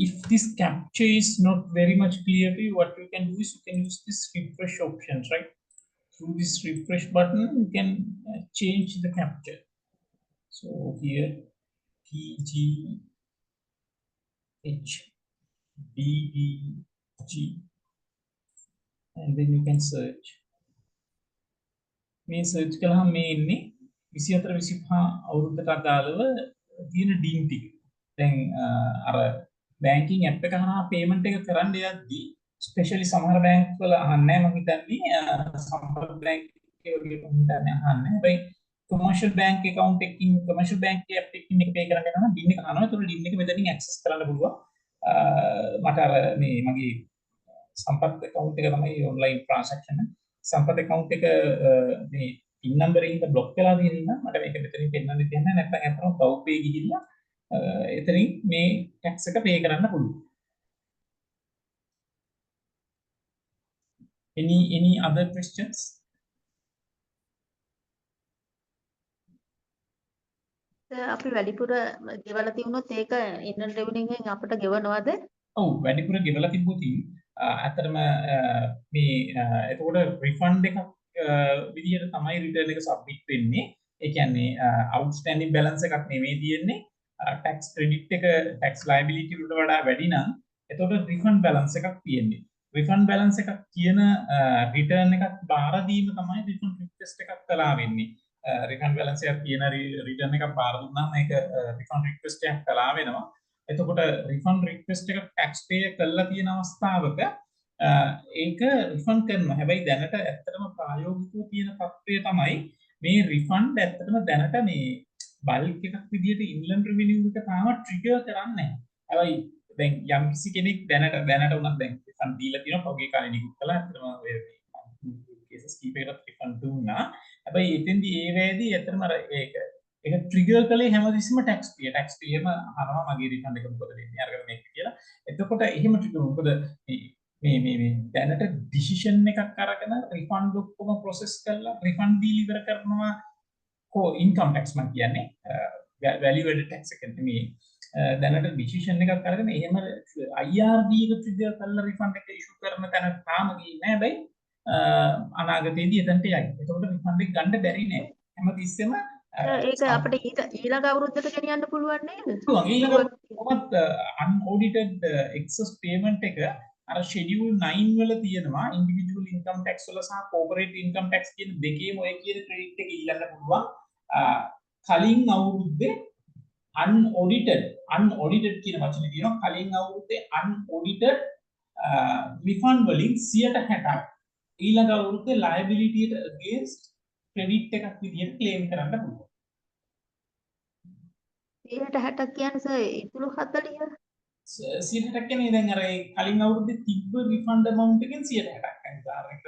if this capture is not very much clear to you, what you can do is you can use this refresh options, right? Through this refresh button, you can change the capture. So here, TGHBDG, and then you can search. මේ search කළාම මේ ඉන්නේ 24 25 අවුරුද්දට අදාළව තියෙන DIN ටික. දැන් අර banking app එක හරහා පේමන්ට් එක කරන්න යද්දී ස්පෙෂලි සමහර බැංක් වල අහන්නේ මම හිතන්නේ සම්පත් බැංක් වගේ මම හිතන්නේ අහන්නේ. හැබැයි කොමර්ෂල් බැංක් account එකකින් කොමර්ෂල් බැංක් ඇප් එකකින් එක පේ කරන්න යනවා DIN එක අහනවා. ඒතකොට DIN එක මෙතනින් access කරන්න පුළුවන්. මට අර මේ මගේ සම්පත් account එක තමයි online transaction සම්පත් account එක මේ PIN number එකකින් බ්ලොක් කරලා තියෙන නිසා මට මේක මෙතනින් පෙන්වන්න දෙන්නේ නැත්නම් අතන GovPay ගිහිල්ලා එතනින් මේ tax එක pay කරන්න පුළුවන්. Any other questions? අපි වැඩිපුර ගෙවලා තියුණොත් ඒක ඉන්ඩියන් රෙවෙනියු එකෙන් අපිට ගෙවනවද? ඔව් වැඩිපුර ගෙවලා තිබ්බොත් ඇත්තටම මේ එතකොට රිෆන්ඩ් එකක් විදියට තමයි රිටර්න් එක සබ්මිට් වෙන්නේ. ඒ කියන්නේ outstanding balance එකක් නෙමෙයි තියෙන්නේ. tax credit එක tax liability වලට වඩා වැඩි නම් එතකොට refund balance එකක් තියෙන්නේ. refund balance එකක් කියන return එකක් බාර දීම තමයි refund request එකක් කළා වෙන්නේ. refund balance එකක් කියන return එකක් බාර දුන්නාම ඒක refund request එකක් කළා වෙනවා. එතකොට refund request එක tax pay කළා තියෙන අවස්ථාවක ඒක refund කරනවා. හැබැයි දැනට ඇත්තටම ප්‍රායෝගිකව තියෙන තත්ත්වය තමයි මේ refund ඇත්තටම දැනට මේ බල්ක් එකක් විදිහට ඉන්ලන්ඩ් රෙවෙනියු එක තාම ට්‍රිගර් කරන්නේ නැහැ. හැබැයි දැන් යම් කිසි කෙනෙක් දැනට උනත් දැන් රිෆන්ඩ් දීලා තියෙනවා පොගේ කාලේ නිකුත් කළා. ඇත්තටම ඔය කේසස් කීපයකට රිෆන්ඩ් දුන්නා. හැබැයි එතෙන්දී ඒ වේදී ඇත්තටම අර ඒක ට්‍රිගර් කළේ හැමතිස්සෙම ටැක්ස් පියම අහනවා මගේ රිෆන්ඩ් එක මොකද වෙන්නේ අරගෙන මේක කියලා. එතකොට එහෙම ට්‍රිගර් මොකද මේ දැනට ඩිසිෂන් එකක් අරගෙන රිෆන්ඩ් ඔක්කොම ප්‍රොසෙස් කරලා රිෆන්ඩ් ඩීල් ඉවර කරනවා ඉන්කම් ටැක්ස් මම කියන්නේ වැලියු ඇඩඩ් ටැක්ස් එක නෙමෙයි දැනට ඩිසිෂන් එකක් අරගෙන එහෙම IRD එක ට්‍රිගර් කරලා රිෆන්ඩ් එක ඉෂුව කරන තැන තාම ගියේ නැහැ. හැබැයි අනාගතයේදී එතනට යයි. එතකොට රිෆන්ඩ් එක ගන්න බැරි නෑ. හැමතිස්සෙම ඒක අපිට ඊළඟ අවුරුද්දට ගෙනියන්න පුළුවන් නේද? කොහොමත් unaudited excess payment එක අර schedule 9 වල තියෙනවා individual income tax වල සහ corporate income tax කියන දෙකේම ඔය කියන credit එක ඉල්ලන්න පුළුවන් කලින් අවුරුද්දේ unaudited කියන වචනේ තියෙනවා කලින් අවුරුද්දේ unaudited refund වලින් 60% ඊළඟ අවුරුද්දේ liability එකට against credit එකක් විදියට claim කරන්න පුළුවන් 60% කියන්නේ සර් ඉතුරු 40 60% කියන්නේ දැන් අර කලින් අවුරුද්දේ තිබ්බ refund amount එකෙන් 60%ක් අනිවාර්යයෙන්ම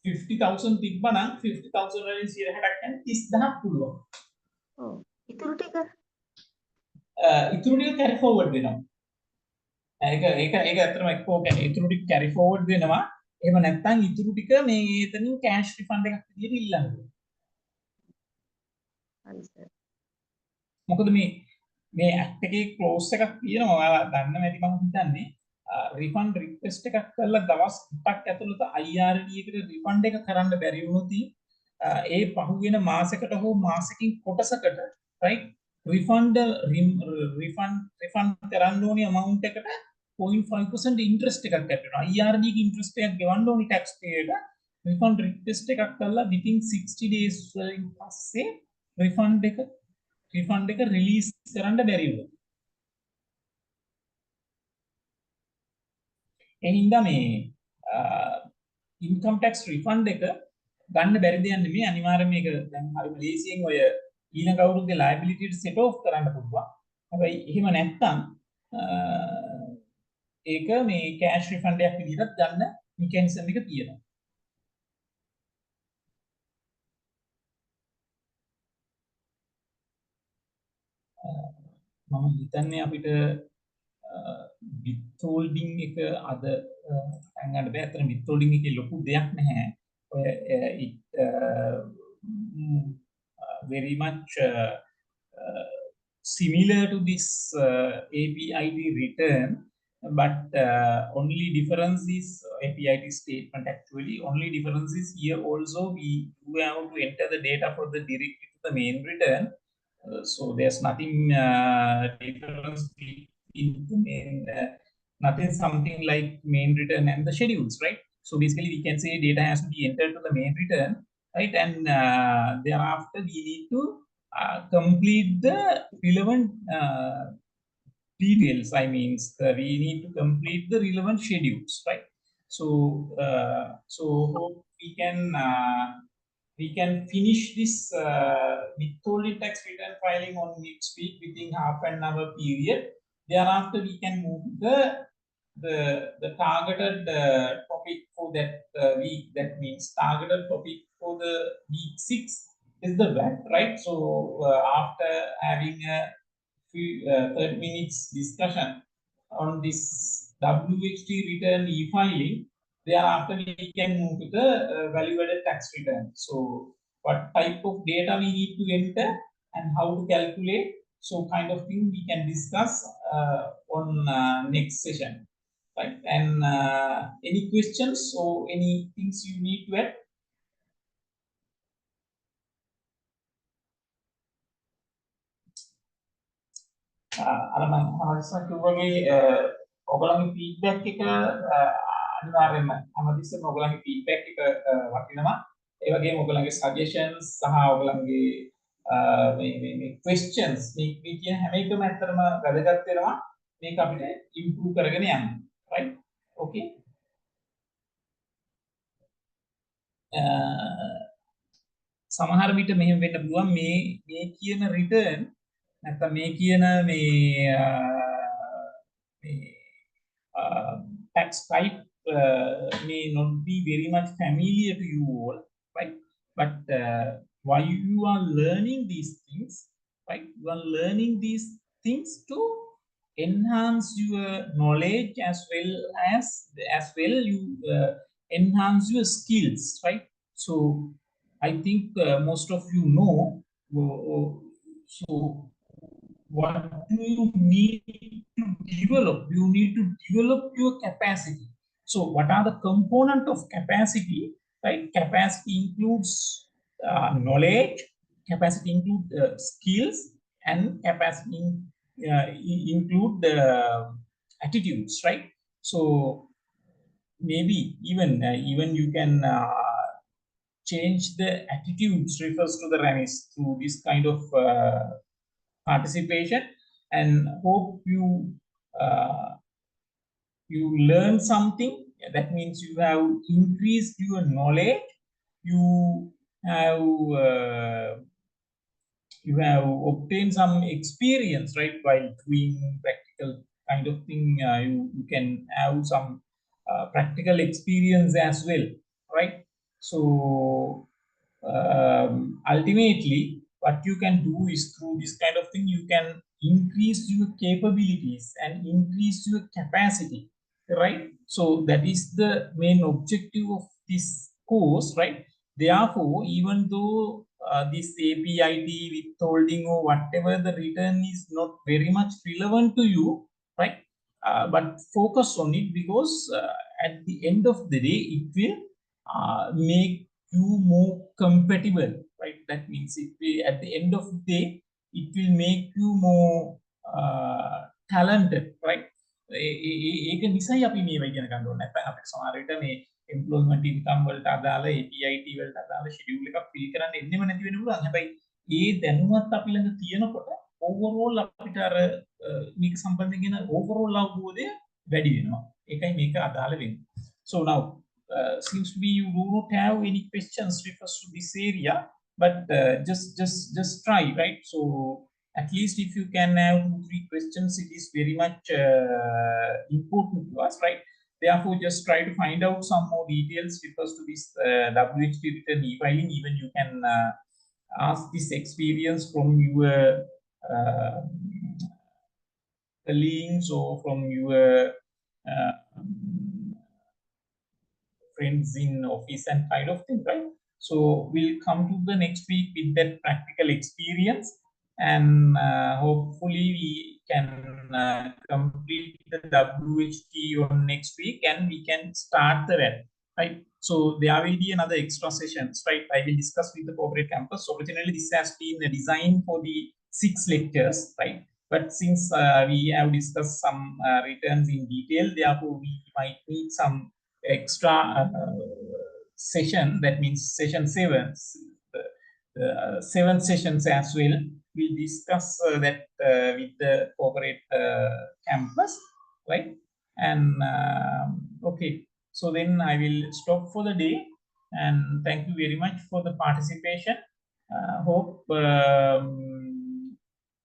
50000 තිබ්බනම් 50000 වලින් 60%ක් කියන්නේ 30000ක් පුළුවන්. ඔව්. ඉතුරු ටික carry forward වෙනවා. ඒක ඇත්තටම එක්කෝ කියන්නේ ඉතුරු ටික carry forward වෙනවා. එහෙම නැත්නම් ඉතුරු ටික මේ එතනින් cash refund එකක් විදියට ඉල්ලන්න ඕනේ. හරි සර්. මොකද මේ ඇක්ට් එකේ ක්ලෝස් එකක් තියෙනවා ඔයාලා දන්න නැති මම හිතන්නේ රිෆන්ඩ් රික්වෙස්ට් එකක් කරලා දවස් 5ක් ඇතුළත IRD එකට රිෆන්ඩ් එක කරන්න බැරි වුණොත් ඒ පහුවෙන මාසයකට හෝ මාසෙකින් කොටසකට රයිට් රිෆන්ඩ් කරන්න ඕනේ amount එකට 0.5% interest එකක් ඇට් වෙනවා IRD එකේ interest එකක් ගෙවන්න ඕනේ tax payer එක රිෆන්ඩ් රික්වෙස්ට් එකක් කරලා within 60 days වලින් පස්සේ රිෆන්ඩ් එක රිලීස් කරන්න බැරි වුණා. ඒ හින්දා මේ ඉන්කම් ටැක්ස් රිෆන්ඩ් එක ගන්න බැරි දෙයක් නෙමෙයි අනිවාර්යයෙන් මේක දැන් හරි මලේසියෙන් ඔය ඊළඟ අවුරුද්දේ liability එක set off කරන්න පුළුවන්. හැබැයි එහෙම නැත්නම් ඒක මේ cash refund එකක් විදිහට ගන්න mechanism එක තියෙනවා. මම හිතන්නේ අපිට withholding එක අද ගන්න බෑ. අතන withholding එකේ ලොකු දෙයක් නැහැ. ඔය it very much similar to this APID return, but only difference is APID statement actually. Only difference is here also we have to enter the data for the directly to the main return. So there's nothing difference between the main, nothing something like main return and the schedules, right? So basically we can say data has to be entered to the main return, right? And thereafter we need to complete the relevant details. I mean, we need to complete the relevant schedules, right? So hope we can finish this withholding tax return filing on next week within half an hour period. Thereafter, we can move the targeted topic for that week. That means targeted topic for the week 6 is the VAT, right? So after having a few 30 minutes discussion on this WHT return e-filing, thereafter we can move to the value-added tax return. So what type of data we need to enter and how to calculate, so kind of thing we can discuss on next session, right? And any questions or any things you need to add? අර මම හරියට කිව්වගේ ඔයගොල්ලන්ගේ feedback එක අනිවාර්යයෙන්ම හැමතිස්සෙම ඔයගොල්ලන්ගේ feedback එක වටිනවා. ඒ වගේම ඔයගොල්ලන්ගේ suggestions සහ ඔයගොල්ලන්ගේ මේ questions මේ කියන හැම එකම ඇත්තටම වැදගත් වෙනවා. මේක අපිට improve කරගෙන යන්න. right? okay. සමහර විට මෙහෙම වෙන්න පුළුවන් මේ කියන return නැත්නම් මේ කියන tax type may not be very much familiar to you all, right? But while you are learning these things, right? You are learning these things to enhance your knowledge as well you enhance your skills, right? So I think most of you know. So what do you need to develop? You need to develop your capacity. So what are the components of capacity, right? Capacity includes knowledge, capacity include skills, and capacity include attitudes, right? So maybe even you can change the attitudes refers to the RAMIS through this kind of participation, and hope you learn something. That means you have increased your knowledge, you have obtained some experience, right? While doing practical kind of thing, you can have some practical experience as well, right? So ultimately, what you can do is through this kind of thing, you can increase your capabilities and increase your capacity, right? So that is the main objective of this course, right? Therefore, even though this APIT withholding or whatever the return is not very much relevant to you, right? But focus on it, because at the end of the day, it will make you more compatible, right? That means at the end of the day, it will make you more talented, right? ඒක නිසයි අපි මේවා ඉගෙන ගන්න ඕනේ. නැත්නම් අපිට සමහර විට මේ employment income වලට අදාළ APIT වලට අදාළ schedule එකක් fill කරන්න එන්නෙම නැති වෙන්න පුළුවන්. හැබැයි ඒ දැනුවත් අපි ළඟ තියෙනකොට overall අපිට අර මේක සම්බන්ධයෙන් කියන overall අවබෝධය වැඩි වෙනවා. ඒකයි මේක අදාළ වෙන්නේ. So now seems to be you do not have any questions refers to this area, but just try, right? So at least if you can have 2-3 questions, it is very much important to us, right? Therefore, just try to find out some more details refers to this WHT return e-filing. Even you can ask this experience from your colleagues or from your friends in office and kind of thing, right? So we'll come to the next week with that practical experience, and hopefully we can complete the WHT on next week, and we can start the RAD, right? So there will be another extra sessions, right? I will discuss with the corporate campus. So originally this has been designed for the 6 lectures, right? But since we have discussed some returns in detail, therefore we might need some extra session. That means session 7, 7 sessions as well. We'll discuss that with the corporate campus, right? And okay, so then I will stop for the day, and thank you very much for the participation. Hope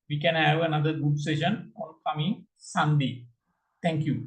we can have another good session on coming Sunday. Thank you.